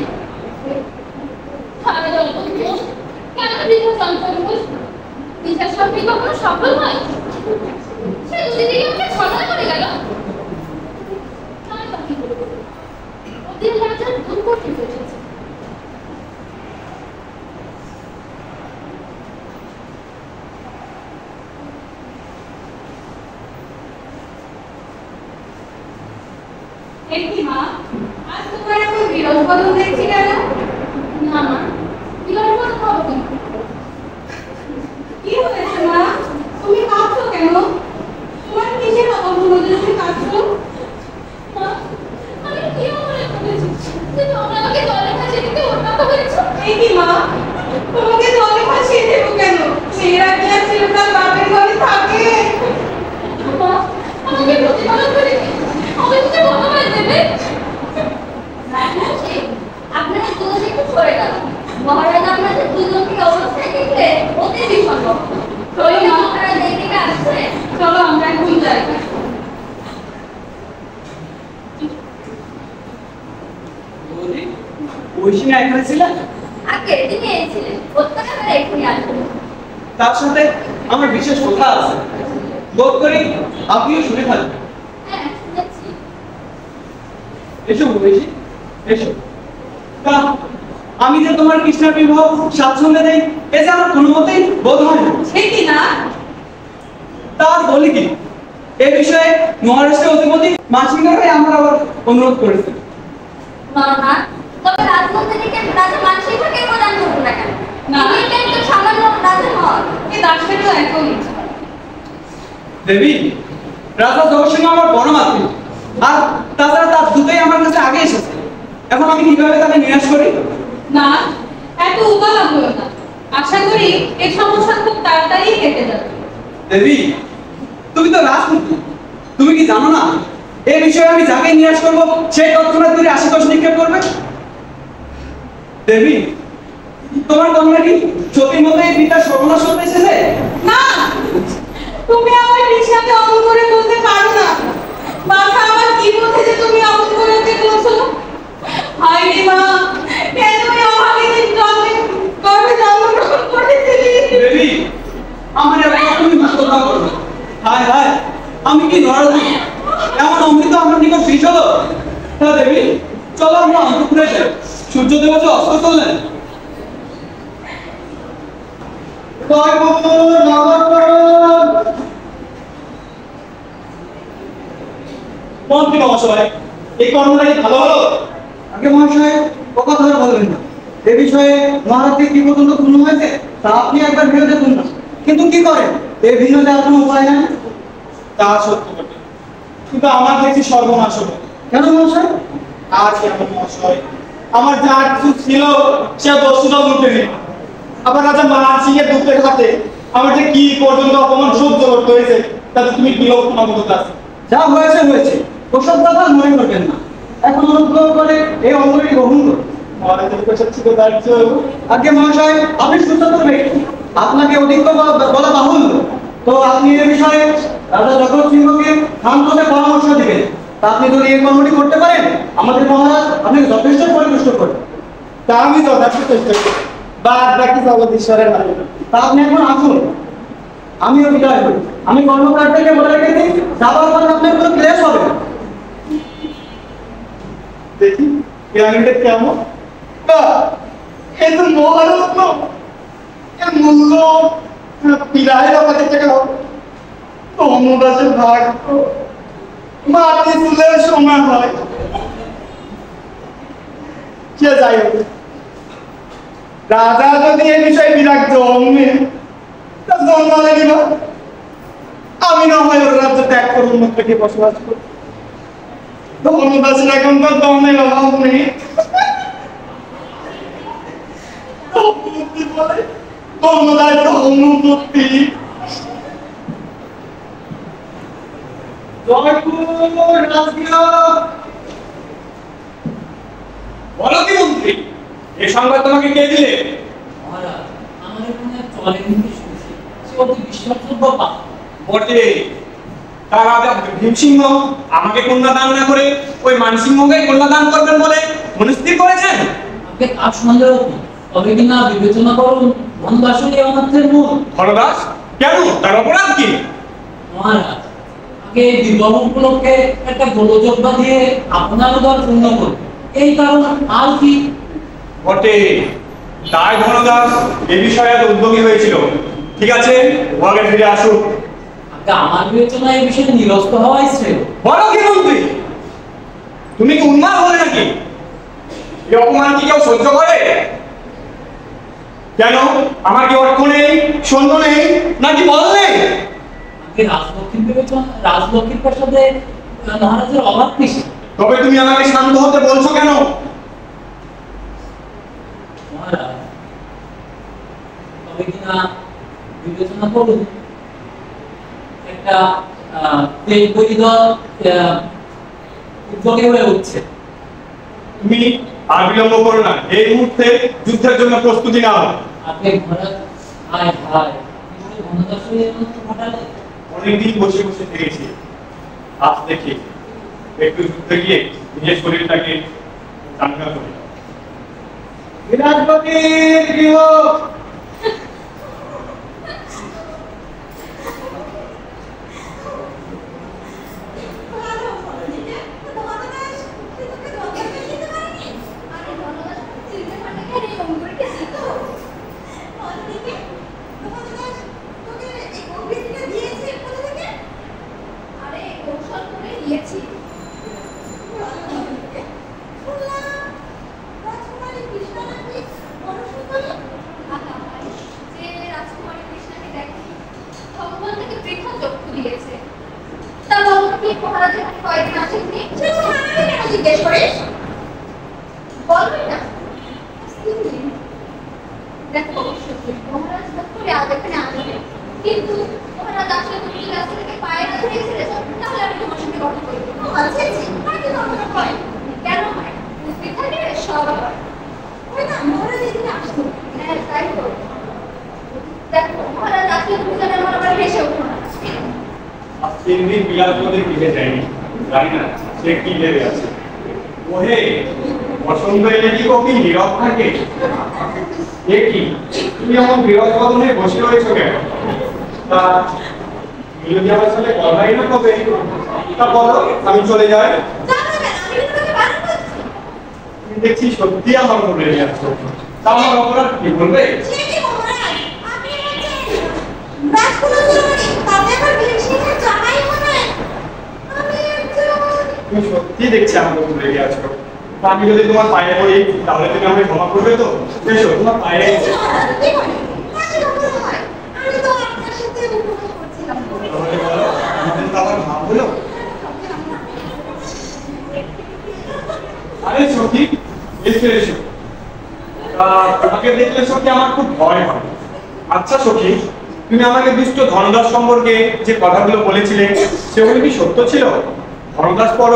Speaker 8: কেন বৃদ্ধ চঞ্চল ঘোষ বিচার সবই কখনো সফল হয়? সে দিদিকে আমাকে ছলনা করে গেল। আমি বাকি বলবো ওদের রাজার ভুল করতে বসেছে।
Speaker 5: এই কি মা, আজ তোমার এমন বিরল বদন দেখছি কেন?
Speaker 8: না মা, বিরাট বড় খবর কি?
Speaker 5: কি হয়েছে মা? তুমি কাঁদছো কেন? তোমার কিসের অভাব হলো যে তুমি কাঁদছো?
Speaker 8: মা, আমি কি মনে করেছি যে তোমরা আমাকে জলে ভাসিয়ে দিতে উন্নত করেছো?
Speaker 5: এই কি মা, তোমাকে জলে ভাসিয়ে দেবো কেন? মেয়েরা কি আর চিরকাল বাপের ঘরে থাকে?
Speaker 8: মা, আমাকে প্রতিপালন করে আমাকে তুমি ভগবান দেবে।
Speaker 1: আপনার দোষ একটু সরে গেল। মহারাজ আপনাদের দুজনকে অবস্থায় দেখলে অতি বিষণ্ণ।
Speaker 5: চলো মা,
Speaker 1: মহারাজ এদিকে আসছে।
Speaker 5: চলো আমরা এখন যাই।
Speaker 6: বৌদি, ঐশী না এখানে ছিলেন?
Speaker 1: আগে তিনি এসেছিলেন, প্রত্যেকবার এখনই আসবেন।
Speaker 6: তার সাথে আমার বিশেষ কথা আছে, বোধ করি আপনিও শুনে থাকবেন।
Speaker 1: হ্যাঁ, শুনেছি।
Speaker 6: এসো ঐশী, এসো। তা আমি যে তোমার কৃষ্ণের বিবাহ স্বাচ্ছন্দ্যে দেই, এ যে আমার কোনো মতেই বোধ হয় না।
Speaker 5: সে কি না?
Speaker 6: তার বলি কি, এ বিষয়ে মহারাষ্ট্রের অধিপতি মানসিংহের হয়ে আমার আবার অনুরোধ করেছে।
Speaker 1: মামা, তবে রাজনন্দিনীকে রাজা মানসিংহকে প্রদান করবো না কেন?
Speaker 5: না।
Speaker 1: তিনি কিন্তু সামান্য রাজা নন।
Speaker 5: এই দাসেরও একই ইচ্ছা।
Speaker 6: দেবী, রাজা জগৎসিংহ আমার পরমাত্মীয়, আর তাছাড়া তার দুটোই আমার কাছে আগে এসেছে। এখন আমি কিভাবে তাকে নিরাশ করি?
Speaker 5: না, এত উবালা হলো না। আশা করি এই সমস্যা খুব তাড়াতাড়ি কেটে যাবে।
Speaker 6: দেবী, তুমি তো রাজপুত্র, তুমি কি জানো না এই বিষয়ে আমি যাকে নিরাশ করবো সেই তৎক্ষণাৎ তুমি আশীর্বাদ নিক্ষেপ করবে? দেবী, তোমার কন্যা কি সতীর মতো এই পিতার সর্বনাশ করতে এসেছে?
Speaker 5: না, তুমি আমার বিষয়কে অমন করে বলতে পারো না। বাছা, আমার কি বোঝে যে তুমি অমন করে ওকে বলছো? হায় রে মা, কেন এই অভাগিনীর গর্ভে জন্মগ্রহণ করেছিলি?
Speaker 6: দেবী, আমার এত তুমি কথা করো। হায় হায়, আমি কি নরদী, এমন অমৃত আমার নিকট বিষ হলো? হ্যাঁ দেবী, চলো আমরা অন্তঃপুরে যাই। সূর্যদেব যে অস্ত করলেন।
Speaker 3: মন্ত্রী মহাশয়, এই কর্মটা কি ভালো হলো?
Speaker 7: আগে মহাশয় ও কথা আর বলবেন না। এ বিষয়ে মহারাজকে কি পর্যন্ত পূর্ণ হয়েছে তা আপনি একবার ভেবে দেখুন না। কিন্তু কি করেন, এ ভিন্ন যার কোনো উপায় নাই।
Speaker 3: তা সত্য বটে, কিন্তু আমার দেখছি সর্বনাশ হলো।
Speaker 7: কেন মহাশয়?
Speaker 3: আর কেমন মহাশয়, আমার যা কিছু ছিল সে বস্তুটা লুটে নিল। আবার রাজা মানসিংহের দুধের হাতে আমার যে কি পর্যন্ত অপমান সহ্য করতে হয়েছে তাতে তুমি বিলক্ষণ অবগত আছো।
Speaker 7: যা হয়েছে হয়েছে, ওসব কথা আর মনে করবেন না। এখন অনুগ্রহ করে এই অঙ্গটি গ্রহণ করুন।
Speaker 3: মহারাজের কাছে ছিল দায়িত্ব।
Speaker 7: আগে মহাশয়, আপনি সুচতুর ব্যক্তি, আপনাকে অধিক বলা বাহুল্য। তো আপনি এ বিষয়ে রাজা জগৎ সিংহকে শান্ততে পরামর্শ দিবেন। তা আপনি যদি এই কর্মটি করতে পারেন, আমাদের মহারাজ আপনাকে যথেষ্ট পরিতুষ্ট করবেন।
Speaker 3: তা আমি যথার্থ চেষ্টা করি, বাদ বাকি জগদীশ্বরের হাতে।
Speaker 7: তা আপনি এখন আসুন, আমিও বিদায় করি। আমি কর্মকর্তাকে বলে রেখেছি, যাওয়ার পর আপনার কোনো ক্লেশ হবে না।
Speaker 3: দেখি পিরামিডটা কেমন। বাহ, এ তো মহারত্ন। এর মূল্য পিলায় আমাদের থেকে ধর্মদাসের ভাগ্য মাটি তুলে শোনা হয়। সে যাই হোক, রাজা যদি এ বিষয়ে বিরাট জন্মে তা জন্মালে দিবা, আমি না হয় ওর রাজ্য ত্যাগ করে অন্য থেকে বসবাস করি। ধর্মদাসের এখন তো দমের অভাব নেই। বলে ধর্মদাস ধর্মপতি
Speaker 7: জয়পুর রাজগৃহ।
Speaker 2: বলো কি মন্ত্রী, এই সংবাদ তোমাকে কে দিলে?
Speaker 4: মহারাজ, আমার এখানে চলে কিন্তু শুনছি সে অতি বিশ্বাসযোগ্য পাপ।
Speaker 2: বটে, তার রাজা ভীমসিংহ আমাকে কন্যা দান না করে ওই মানসিংহকে কন্যা দান করবেন বলে মনস্থির করেছেন।
Speaker 4: আপনি কার সন্দেহ কি? তবে কিনা বিবেচনা করুন ধনদাসই অনর্থের মূল।
Speaker 2: ধনদাস কেন? তার অপরাধ কি?
Speaker 4: মহারাজ, আগে বিবাহ উপলক্ষে একটা গোলযোগ বাঁধিয়ে আপনার উদর পূর্ণ করুন, এই কারণ আর কি?
Speaker 2: বটে, তাই ধনদাস এ বিষয়ে এত উদ্যোগী হয়েছিল। ঠিক আছে, ঘরে ফিরে আসুক।
Speaker 4: আগে আমার বিবেচনা এই বিষয়ে নিরস্ত হওয়াই শ্রেয়।
Speaker 2: বলো কি মন্ত্রী, তুমি কি উন্মাদ হলে নাকি? এই অপমান কি কেউ সহ্য করে? কেন, আমার কি অর্থ নেই, সৈন্য নেই, নাকি বল নেই?
Speaker 4: আগে রাজলক্ষ্মীর বিবেচনা, রাজলক্ষ্মীর প্রসাদে মহারাজের অভাব কিসে?
Speaker 2: তবে তুমি আমাকে শান্ত হতে বলছো কেন?
Speaker 4: মহারাজ, তবে কিনা বিবেচনা করুন একটা উদ্যোগে হয়ে উঠছে।
Speaker 2: তুমি আর বিলম্ব করো না, এই মুহূর্তে যুদ্ধের জন্য প্রস্তুতি নাও।
Speaker 4: আপনি মহারাজ, হায় হায়, ধনদাসই এমন ঘটালে।
Speaker 2: অনেকদিন বসে বসে থেকেছি, আজ দেখি একটু যুদ্ধে গিয়ে নিজের শরীরটাকে চাঙ্গা করি।
Speaker 7: বিরাজপতির গৃহ।
Speaker 1: ভালো বলো দিদি, ধনদাস কি তোকে দরকার দিতে পারেনি?
Speaker 8: আরে ধনদাস চিনতে পারলে কি এই অঙ্গুরকে দিত?
Speaker 1: বলো দিদি, ধনদাস তোকে এই অভিজ্ঞতা দিয়েছে কোথা থেকে?
Speaker 8: আরে কৌশল করে নিয়েছি।
Speaker 1: ভালো বলো দিদি। শুনলাম রাজকুমারী কৃষ্ণা নাকি বড় সুন্দরী।
Speaker 8: আহা ভাই, যে রাজকুমারী কৃষ্ণাকে দেখি ভগবান তাকে বৃথা চক্ষু দিয়েছে। তা বলো কি মহারাজের হাতে কয়েকদিন আসেননি?
Speaker 1: সে তো আমাকে কেন জিজ্ঞেস করিস?
Speaker 8: বলবি না? দেখো সত্যি মহারাজ বোধ করে আজ এখানে আসবে, কিন্তু মহারাজ আসলে তুমি যদি রাস্তা থেকে পায়ে না ধরে ছেড়ে যাও তাহলে আমি তোমার সঙ্গে কথা বলবো।
Speaker 1: আচ্ছা আচ্ছা, আর কি ধন্যবাদ হয়?
Speaker 8: কেন হয়? বুঝতে থাকলে সব হয়।
Speaker 1: ওই না মহারাজ এদিকে আসতো।
Speaker 8: হ্যাঁ তাই তো। দেখো মহারাজ আসলে তুমি জানো আমার আবার হেসে উঠো না।
Speaker 2: আজ 3 দিন বিলাসপতির গৃহে যায়নি, জানি না সে কি ভেবে আছে। ওহে, বসন্ত এলে কি কবি নীরব থাকে? এ কি, তুমি এমন বিরোধ বদনে বসে রয়েছো কেন? তা যদি আমার সাথে কথাই না কবে, তা বলো আমি চলে যাই।
Speaker 1: যাবে কেন? আমি তো তোকে বারণ করছি।
Speaker 2: তুমি দেখছি সত্যি আমার মনে রেগে আছো। তা আমার অপরাধ কি বলবে?
Speaker 1: সে কি মহারাজ? আপনি হচ্ছেন রাজকুমারী, তাতে আবার ভীমসিংহের জামাই মনে হয়। আমি একজন
Speaker 2: তুমি সত্যি দেখছি আমার মনে রেগে আছো। তা আমি যদি তোমার পায়ে পড়ি তাহলে তুমি আমাকে ক্ষমা করবে তো? এসো, তোমার পায়ে
Speaker 1: মহারাজ কি বলে? কাছে কখনো হয়? আমি তো আপনার সাথে উপভোগ করছিলাম।
Speaker 2: তাহলে বলো, আমাদের তো আবার ভাব হলো। আরে সখী, এসে এসো। তোমাকে দেখলে সত্যি আমার খুব ভয় হয়। আচ্ছা সখী, তুমি আমাকে দুষ্ট ধনদাস সম্পর্কে যে কথাগুলো বলেছিলে সেগুলো কি সত্য ছিল? ধনদাস বড়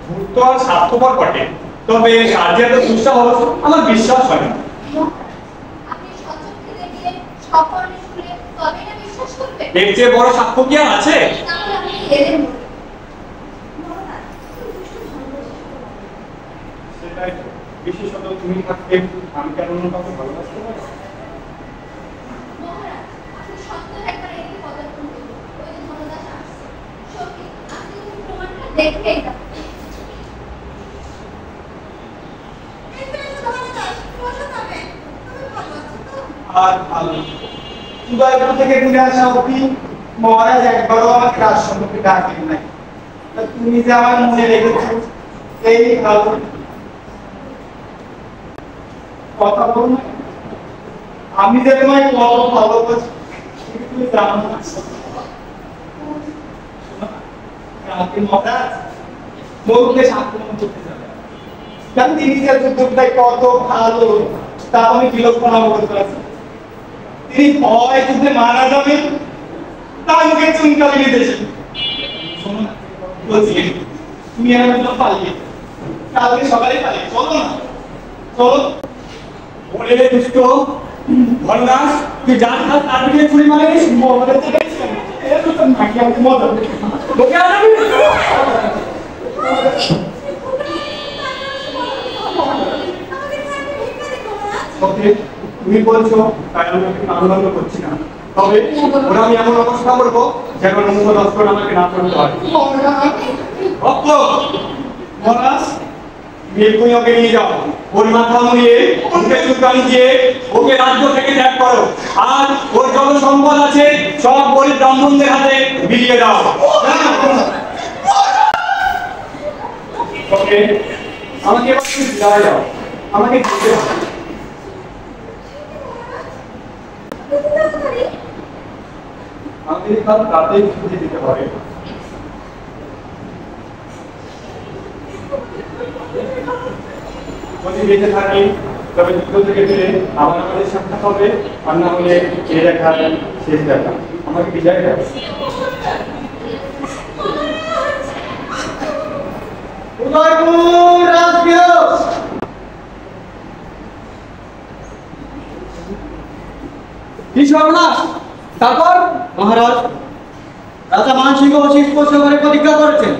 Speaker 2: ধূর্ত আর স্বার্থপর বটে, তবে কাজে এত দুঃসাহস আমার বিশ্বাস হয় না।
Speaker 8: আপনি সচক্ষে দেখলে সকলে শুনে তবে না বিশ্বাস করবে।
Speaker 2: এর চেয়ে বড় সাক্ষ্য কি আর আছে?
Speaker 8: তাহলে আপনি এলেন বলে।
Speaker 1: মহারাজ, তুমি দুষ্টু ধনদাসের সাথে কথা বলো।
Speaker 2: সেটাই তো। বিশেষত তুমি থাকতে আমি কেন অন্য কাউকে ভালোবাসতে পারি?
Speaker 8: মহারাজ, আপনি সত্য একবার এদিকে পদার্পণ করুন। ওই যে ধনদাস আসছে। সত্যি, আপনি যদি প্রমাণটা দেখেই না।
Speaker 1: এই যে ধনদাস, বসো তবে। তুমি ভালো আছো তো?
Speaker 2: আর ভালো।
Speaker 3: উদয়পুর থেকে ঘুরে আসা অবধি মহারাজ একবারও আমাকে রাজ সম্মুখে ডাকেন নাই। তা তুমি যে আমার মনে রেখেছো এই ভালো কথা বল না। আমি যে তোমায় কত ভালোবাসি তুমি জানো না। কালকে মহারাজ মরুদেশ আক্রমণ করতে যাবে। কারণ তিনি যে যুদ্ধটাই কত ভালো তা আমি বিলক্ষণ অবগত আছি। তিনি ভয় যুদ্ধে মারা যাবেন তার মুখে চুনকালি দিতেছেন। শোনো না, বলছি তুমি আর আমি পালিয়ে কালকে সকালে পালিয়ে চলো না, চলো।
Speaker 2: বলে দুষ্ট ধর্মদাস, তুই যার হাত তার দিকে ছুরি মারিস।
Speaker 3: মহারাজ দেখেছেন এর তো নাকি আমাকে মজা দেখে
Speaker 2: তোকে আনাবি ওকে, তুমি বলছো তাই আমি ওকে আন্দোলন করছি না, তবে ওরা আমি এমন অবস্থা করবো যেন অন্য দর্শন আমাকে না করতে হয়। ভক্ত মহারাজ, তুমি ওকে নিয়ে যাও, ওর মাথা মুড়িয়ে ওকে চুলকানি দিয়ে ওকে রাজ্য থেকে ত্যাগ করো, আর ওর যত সম্পদ আছে সব গরিব ব্রাহ্মণদের হাতে বিলিয়ে দাও। ওকে, আমাকে এবার তুমি বিদায় দাও, আমাকে যেতে হবে। আমাকে কাল রাতেই ছুটি দিতে হবে। যদি বেঁচে থাকি তবে যুদ্ধ থেকে ফিরে আবার আমাদের সাক্ষাৎ হবে, আর না হলে এ দেখা শেষ দেখা। আমাকে বিদায় দাও।
Speaker 7: উদয়পুর রাজগৃহ।
Speaker 6: কি সর্বনাশ! তারপর
Speaker 7: মহারাজ, রাজা মানসিক ও স্পষ্ট করে প্রতিজ্ঞা করেছেন,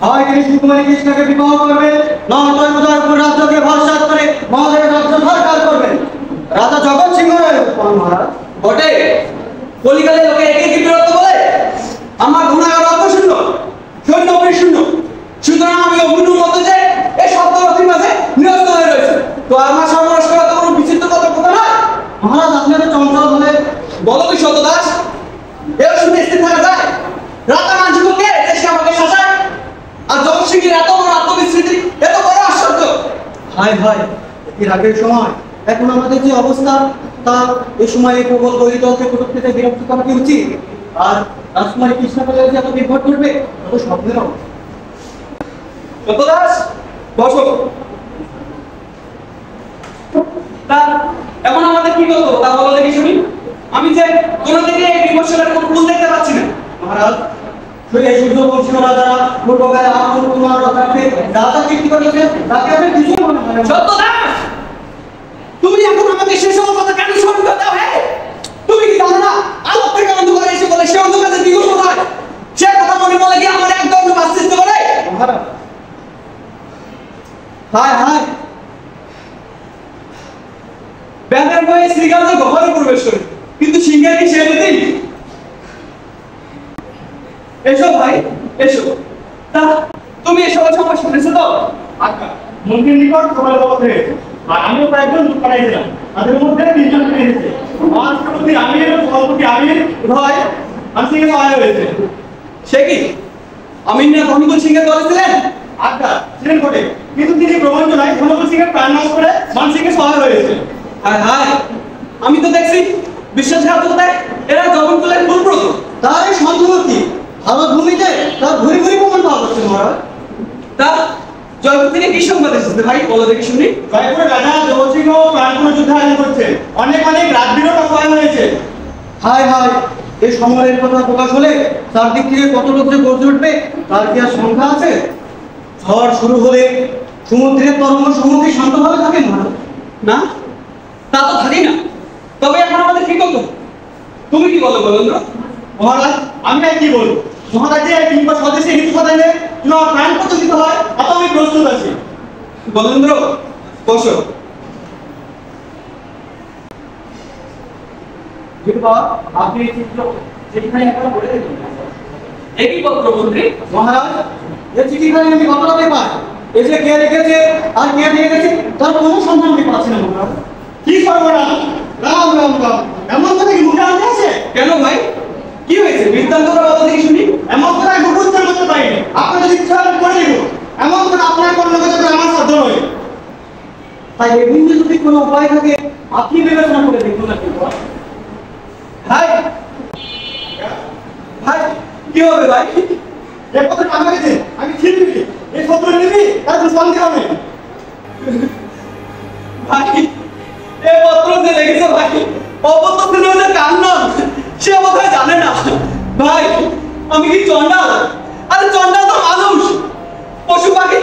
Speaker 7: হয় তিনি সুকুমারী কৃষ্ণকে বিবাহ করবেন, নয়তো উদয়পুর রাজ্যকে ভরসাত করে মহাদেবের রাজ্য সরকার করবেন। রাজা জগৎ সিংহ রায় মহারাজ।
Speaker 6: বটে, কলিকালে লোকে একে কি বিরক্ত বলে? আমার গুণাগার অল্প শূন্য, সৈন্য শূন্য, সুতরাং আমি অভিনব মতো যে এই শব্দ রথির মাঝে নিরস্ত হয়ে রয়েছে। তো আমার সর্বনাশ করা তো কোনো বিচিত্র কথা নয়।
Speaker 7: মহারাজ, আপনাদের চঞ্চল হলে
Speaker 6: বলো কি সত দাস, এর শুনে স্থির থাকা যায়? রাজা মানসিককে দেশে আমাকে শাসায়, আর জগৎ সিংহের এত বড় আত্মবিস্মৃতি, এত বড় আশ্চর্য।
Speaker 7: হায় হায়, এর আগের সময় এখন আমাদের যে অবস্থা, তা এই সময় এই প্রবল দলিতকে প্রযুক্তিতে বিরক্ত করা কি উচিত? আর রাজকুমারী কৃষ্ণকে যে এত নির্ভর করবে তত স্বপ্নের অবস্থা।
Speaker 6: সত দাস, বসো। তা এখন আমাদের কি করবো তা বলো দেখি শুনি। আমি যে কোনো দিকে এই বিমর্ষণের কোনো ভুল দেখতে পাচ্ছি না।
Speaker 7: মহারাজ, সেই সূর্যবংশী রাজারা পূর্বকালে আপন কুমার রাজাকে রাজা কীর্তি করেছে, তাকে আপনি কিছুই মনে হয় না।
Speaker 6: সত্য দাস, তুমি এখন আমাকে সে সব কথা কেন স্মরণ করতে হবে? তুমি কি জানো না আলোক থেকে অন্ধকারে এসে বলে সে অন্ধকারে দ্বিগুণ হয়, সে কথা মনে বলে কি আমার একদম বাস্তিস্ত বলে?
Speaker 7: মহারাজ, হায় হায়,
Speaker 6: ব্যাধের ভয়ে শ্রীকান্ত গহরে প্রবেশ করে, কিন্তু সিংহের কি সে গতি? এসো ভাই, এসো। তা তুমি এসব সময় শুনেছো তো?
Speaker 2: আচ্ছা, মন্ত্রীর নিকট খবর খবর হয়েছে, আর আমিও কয়েকজন লোক পাঠাইছিলাম, তাদের মধ্যে 3 জন পেয়েছে। রাষ্ট্রপতি আমির, সভাপতি আমির উভয় মানসিংহে সহায় হয়েছে।
Speaker 6: সে কি আমিন না ধনকুল সিংহের দলে ছিলেন?
Speaker 2: আচ্ছা, ছিলেন বটে, কিন্তু তিনি প্রবঞ্চনায় ধনকুল সিংহের প্রাণ নাশ করে মানসিংহে সহায় হয়েছে।
Speaker 6: হায় হায়, আমি তো দেখছি বিশ্বাসঘাতকতায় এরা জগৎকুলের ফুলপ্রদ।
Speaker 7: তার এই সন্দেহ কি? ভারত ভূমিতে তার ঘুরি ঘুরি প্রমাণ পাওয়া যাচ্ছে মহারাজ।
Speaker 6: তা জয়পুর থেকে কি সংবাদ এসেছে ভাই, বলো দেখি শুনি।
Speaker 2: জয়পুরের রাজা জগৎসিংহ প্রাণপূর্ণ যুদ্ধে আয়োজন করছে, অনেক অনেক রাজবীরও সহায় হয়েছে।
Speaker 7: হায় হায়, এই সময়ের কথা প্রকাশ হলে চারদিক থেকে কত লোক যে গর্জে উঠবে তার কি আর সংখ্যা আছে? ঝড় শুরু হলে সমুদ্রের তরঙ্গ সমূহে শান্তভাবে থাকে মহারাজ।
Speaker 6: না, তা তো থাকি না। তবে এখন আমাদের কি করতে হবে? তুমি কি বলো বলেন্দ্র?
Speaker 2: মহারাজ, আমি আর কি বলবো? মহারাজের কিংবা স্বদেশী হিন্দু সদাইলে প্রাণ পর্যন্ত দিতে হয়, অত আমি প্রস্তুত আছি।
Speaker 6: বলেন্দ্র, বসো।
Speaker 7: আপনি এই চিত্র যেখানে একবার বলে দিন।
Speaker 6: একই পত্র মন্ত্রী।
Speaker 7: মহারাজ, এই চিঠিখানি আমি গত রাতে পাই, এই যে কে লিখেছে আর কে দিয়ে গেছে তার কোনো সন্ধান আমি পাচ্ছি না মহারাজ।
Speaker 2: কি সর্বনাশ!
Speaker 7: রাম রাম রাম, এমন কথা কি মুখে আনতে আছে?
Speaker 6: কেন ভাই, কি হয়েছে? বৃত্তান্তটা বলো দেখি শুনি।
Speaker 7: এমন কথা আমি মুখে উচ্চারণ করতে পারিনি। আপনি যদি ইচ্ছা করেন করে দিব, এমন কথা আপনার করলে হয়তো আমার সাধ্য নয়। তাই এমনি যদি কোনো উপায় থাকে আপনি বিবেচনা করে দেখুন না কি বল।
Speaker 6: ভাই ভাই কি হবে ভাই?
Speaker 7: এই কথাটা আমাকে দে, আমি ছিড়বি। এই পত্র নিবি, তারপর শান্তি হবে।
Speaker 6: ভাই এই পত্র যে লিখেছে ভাই, অপত্র ছিল যে কান্নন, সে বোধহয় জানে না। ভাই আমি কি চন্ডাল? আরে চন্ডাল তো মানুষ, পশু পাখি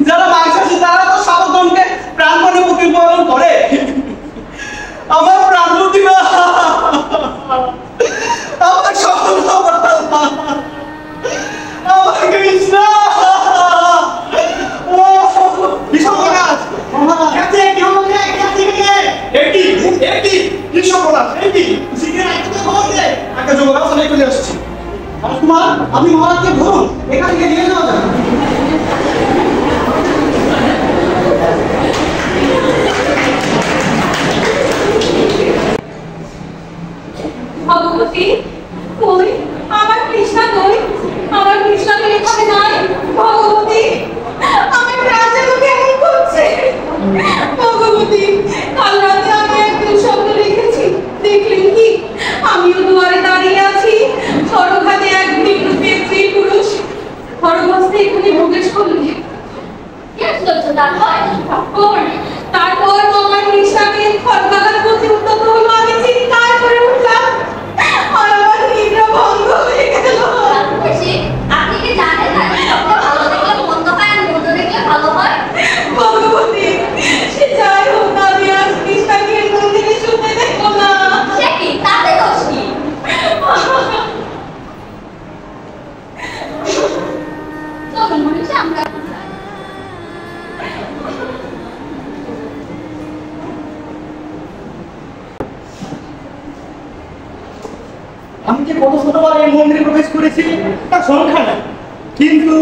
Speaker 6: যারা মাংসাশী তারা তো সাবধানকে প্রাণপণে প্রতিপালন করে। আমার প্রাণ প্রতিভা, আমার সকল আমার কৃষ্ণ।
Speaker 7: বিশ্বনাথ মহারাজ কাছে কি হবে? কাছে কি?
Speaker 6: এটি এটি বিশ্বনাথ, এটি
Speaker 7: শিখে রাখতে খবর দে। আগে যোগ ব্যবস্থা করে আসছি। রাজকুমার, আপনি মহারাজকে ধরুন, এখান থেকে নিয়ে যাওয়া যাবে।
Speaker 5: ভগবতী কই? আমার কৃষ্ণা কই? আমার কৃষ্ণা তো এখানে নাই। ভগবতী, আমার রাজা তো কেমন করছে। ভগবতী, কাল রাতে আমি এক দুঃস্বপ্ন দেখেছি। দেখলেন কি? আমিও দুয়ারে দাঁড়িয়ে আছি, খড়গহাতে এক ভিক্ষুক স্ত্রী পুরুষ খড়গহস্তে এখানে প্রবেশ করলে।
Speaker 8: কি আশ্চর্য!
Speaker 5: তারপর আমার কৃষ্ণাকে খড়গাগার প্রতি উদ্যত হলো। আমি চিৎকার করে উঠলাম আর আমার নিদ্রা ভঙ্গ হয়ে গেল।
Speaker 8: রাক্ষসী, আপনি কি জানেন না স্বপ্ন ভালো দেখলে মন্দ হয় আর মন্দ দেখলে ভালো হয়?
Speaker 5: ভগবতী, সে যাই হোক না, আমি আজ কৃষ্ণাকে এর মন্দিরে শুতে দেখবো না।
Speaker 8: সে কি? তাতে দোষ কি? চলুন মনীষা, আমরা এখন যাই।
Speaker 7: আমি যে কত ছোটবার এই মন্দিরে প্রবেশ করেছি তার সংখ্যা নাই, কিন্তু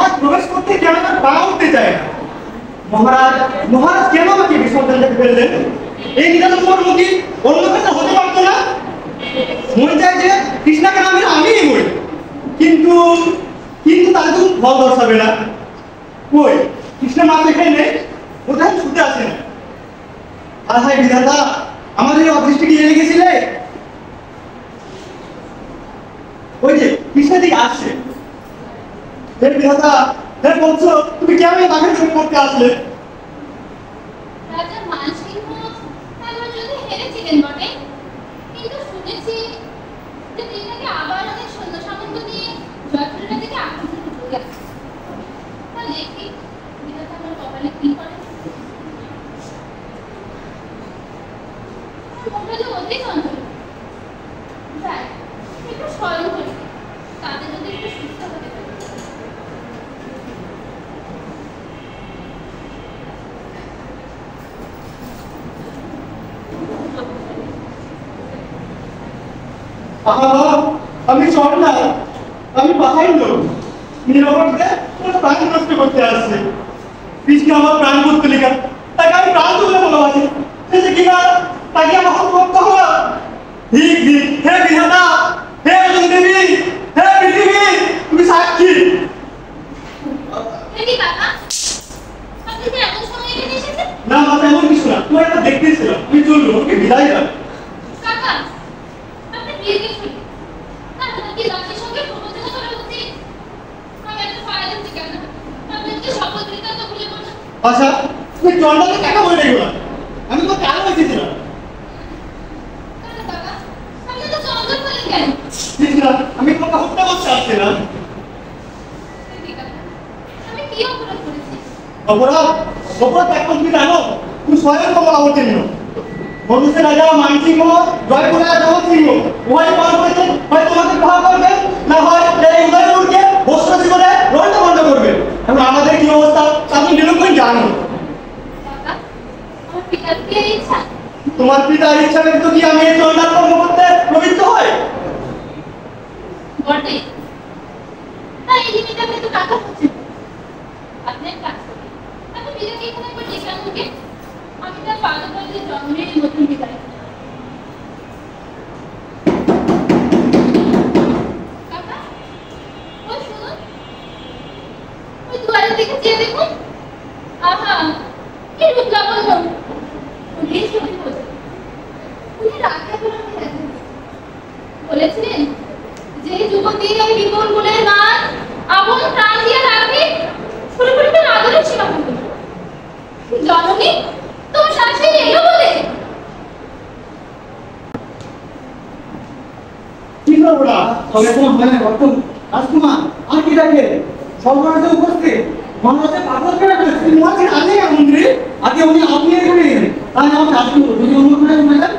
Speaker 7: আজ প্রবেশ করতে কেন আমার পা উঠতে চায় না। মহারাজ মহারাজ কেন আমাকে বিসর্জন থেকে ফেললেন? এই নিদান মুখী অন্য কথা হতে পারতো না। মনে চায় যে কৃষ্ণাকে না মেরে আমিই মরি, কিন্তু কিন্তু তার তো ফল দর্শাবে না। কই কৃষ্ণ মা এখানে নেই, কোথায় ছুটে আসে না। আর হায় বিধাতা, আমাদের এই অদৃষ্টি কি জেনে গেছিলে? ওই যে কৃষ্ণ দিকে আসছে। হে বিধাতা, হে বলছো তুমি কেমন তাকে তুমি করতে আসলে?
Speaker 8: রাজা মানসিংহ এমন যুদ্ধে হেরেছিলেন বটে, কিন্তু শুনেছি যে তিনি নাকি আবার অনেক সৈন্য সামন্ত নিয়ে জয়পুরের দিকে আক্রমণ করতে গেছেন। তাহলে কি বিধাতা আমার কপালে কি করে? মনটা যে অতি চঞ্চল। যাই একটু স্মরণ করি, তাদের যদি একটু সুস্থ হতে পারে।
Speaker 7: আমি চর না, আমি পাহাড় লোক। নিরাপদে কোনো প্রাণ নষ্ট করতে আসছে। কৃষ্ণ আমার প্রাণ করতে লেখা, তাকে আমি প্রাণ তুলে ভালোবাসি। সে যে কিনা তাকে আমার ভক্ত হলো। ঠিক ঠিক, হে বিধাতা, হে অর্জুন দেবী, হে পৃথিবী, তুমি সাক্ষী।
Speaker 8: দেখি কাকা, আপনি যে এত সময় এখানে এসেছেন?
Speaker 7: না মাথা এমন কিছু না, তোমার একটা দেখতেছিলাম, আমি চললো ওকে বিদায় দাও।
Speaker 8: কাকা, আপনি বিয়ে শুনি তাহলে কি রাজ্যের সঙ্গে প্রবচনা করা উচিত? আমি একটা ফায়দা দিচ্ছি কেন? আপনি কি শপথ বৃত্তান্ত ভুলে পড়লেন?
Speaker 7: আচ্ছা তুমি চন্ডাকে কেন বলে রেখো? আমি তো কেন এসেছিলাম?
Speaker 8: কেন কাকা, আপনি তো চন্দন বলেন কেন?
Speaker 7: ঠিক না, আমি তোমাকে হত্যা করতে আসছি না।
Speaker 8: দেখি কাকা, আমি কি অপরাধ করেছি?
Speaker 7: অপরাধ অপরাধ এখন তুমি জানো, তুমি স্বয়ং তোমার অবতীর্ণ। মনুষ্যের রাজা মানসিংহ, জয়পুরের রাজা সিংহ উভয় পালন করেছেন। হয় তোমাকে বিবাহ করবেন, না হয় এই উদয়পুরকে বস্ত্রী করে রণ্ড বন্ধ করবেন। এখন আমাদের কি অবস্থা আপনি নিরূপণ জানো।
Speaker 8: কাকা, আমার পিতার কি এই ইচ্ছা?
Speaker 7: তোমার পিতার ইচ্ছা ব্যতীত কি আমি এই চন্ডাল কর্ম করতে প্রবৃত্ত হয়?
Speaker 8: বটে, তাই এই জিনিসটা কিন্তু কাকা হচ্ছে। আপনি এক কাজ করুন, আপনি বিদায়কে এখানে একবার ডেকে আনুন গে। আমি তার পাদতলে জন্মের নতুন বিদায়।
Speaker 7: করবো না। তবে কোনো হয় না বর্তমান রাজকুমার আর কি দেখে সর্বরাজে উপস্থিত মহারাজের পাগল করে ফেলেছে। মহারাজের আগে মন্ত্রী আগে উনি আপনি এখানে এলেন, তাই আমাকে আসতে হলো। যদি অন্য করে বললেন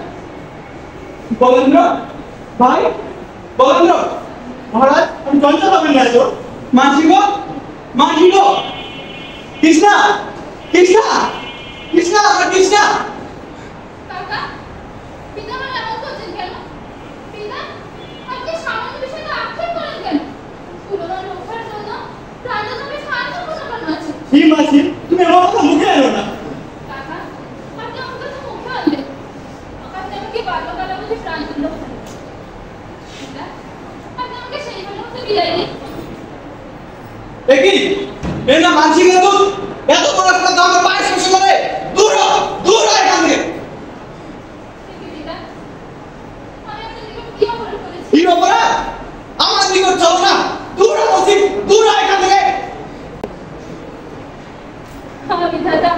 Speaker 3: বলেন্দ্র ভাই, বলেন্দ্র
Speaker 7: মহারাজ আমি চঞ্চল হবেন না তো।
Speaker 3: মাঝি গো, মাঝি গো, কৃষ্ণা, কৃষ্ণা, কৃষ্ণা, আমার কৃষ্ণা।
Speaker 8: কাকা, পিতা আমার এমন করছেন কেন? পিতা, আপনি সামান্য বিষয়ে আক্ষেপ করেন কেন? পুরোনো রক্ষার জন্য রাজা তুমি সাহায্য করতে আছে।
Speaker 7: কি মাঝি, তুমি আমার কথা মুখে এলো না।
Speaker 8: কাকা, আপনি আমার কথা মুখে আনলেন। আপনি আমাকে বাল্যকালে বুঝি প্রাণ তুল্য করেন। পিতা, আপনি আমাকে সেই ভালোমতো বিদায় দিন।
Speaker 3: দেখি এই না মাঝি গে তো এত বড় একটা দামে পায়ে স্পর্শ করে। দূর হ, দূর হ এখান থেকে।
Speaker 8: পিতা, আমি আপনার দিকে কি অপরাধ করেছি?
Speaker 3: কি অপরাধ? আমার নিকট চলো না। দূর হ বলছি, দূর হ এখান থেকে।
Speaker 8: আমার বিধাতা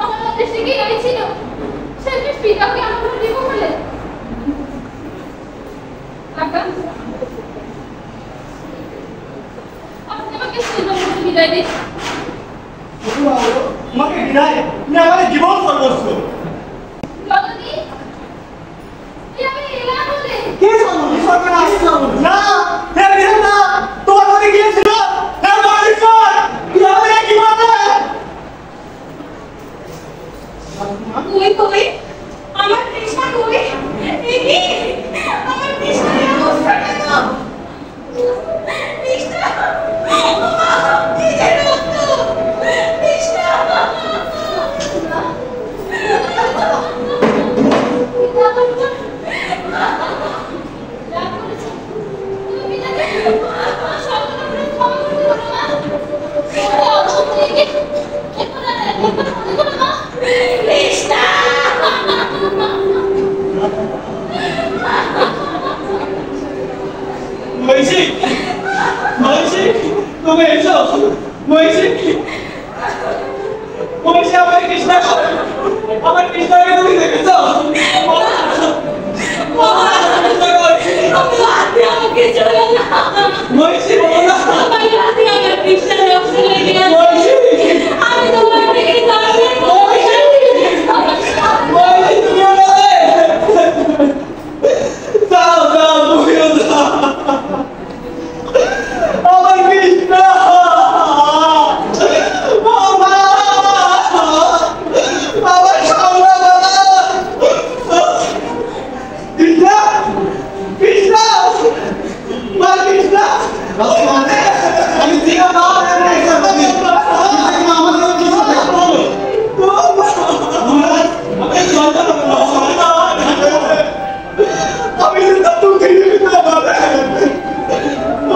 Speaker 8: আমার উদ্দেশ্যে কি গাইছিল? শেষমেশ পিতাকে আমার ঘরে বলে কাকা, আপনি আমাকে সুন্দর বিদায় দিন।
Speaker 7: তোমাকে বিদায়, তুমি আমাদের জীবন সর্বস্ব।
Speaker 8: জননী, এই আমি এলাম বলে
Speaker 7: কে সর্বস্ব? সর্বনাশ না, হে বিধাতা, তোমার মনে গিয়েছিল হে মহারাজ, তুমি আমাদের কি বললে?
Speaker 1: কই কই আমার কৃষ্ণা কই? একি আমার কৃষ্ণের অবস্থা কেন? কৃষ্ণা, কি যে রক্ত! কৃষ্ণা!
Speaker 8: রাগ করেছো? তুমি পিতাকে সর্বনাশের ক্ষমা করতে পারো না? ওরে অবশ্যই মনে করো না।
Speaker 1: কৃষ্ণা!
Speaker 3: মহিষী, মহিষী, তুমি এসো। মহিষী, মহিষী, আমার কৃষ্ণা, আমার কৃষ্ণাকে তুমি দেখেছো?
Speaker 1: আমাকে চলো না।
Speaker 3: মহিষী, বলো না।
Speaker 1: আমার রাতে আমার কৃষ্ণের রক্ত লেগে আছে।
Speaker 3: মহিষী,
Speaker 1: আমি তোমার থেকে জানতে
Speaker 3: মহিষী, মহিষী, তুমি আমাকে দাও, দাও, তুমিও দাও। আমার কৃষ্ণা, আমার সামনে দাদা। কৃষ্ণা, কৃষ্ণা, মা কৃষ্ণা।
Speaker 7: আমি দিগা না আমাদের কিছু দেখো।
Speaker 3: আমি তো তোকে দিতে পারে। ও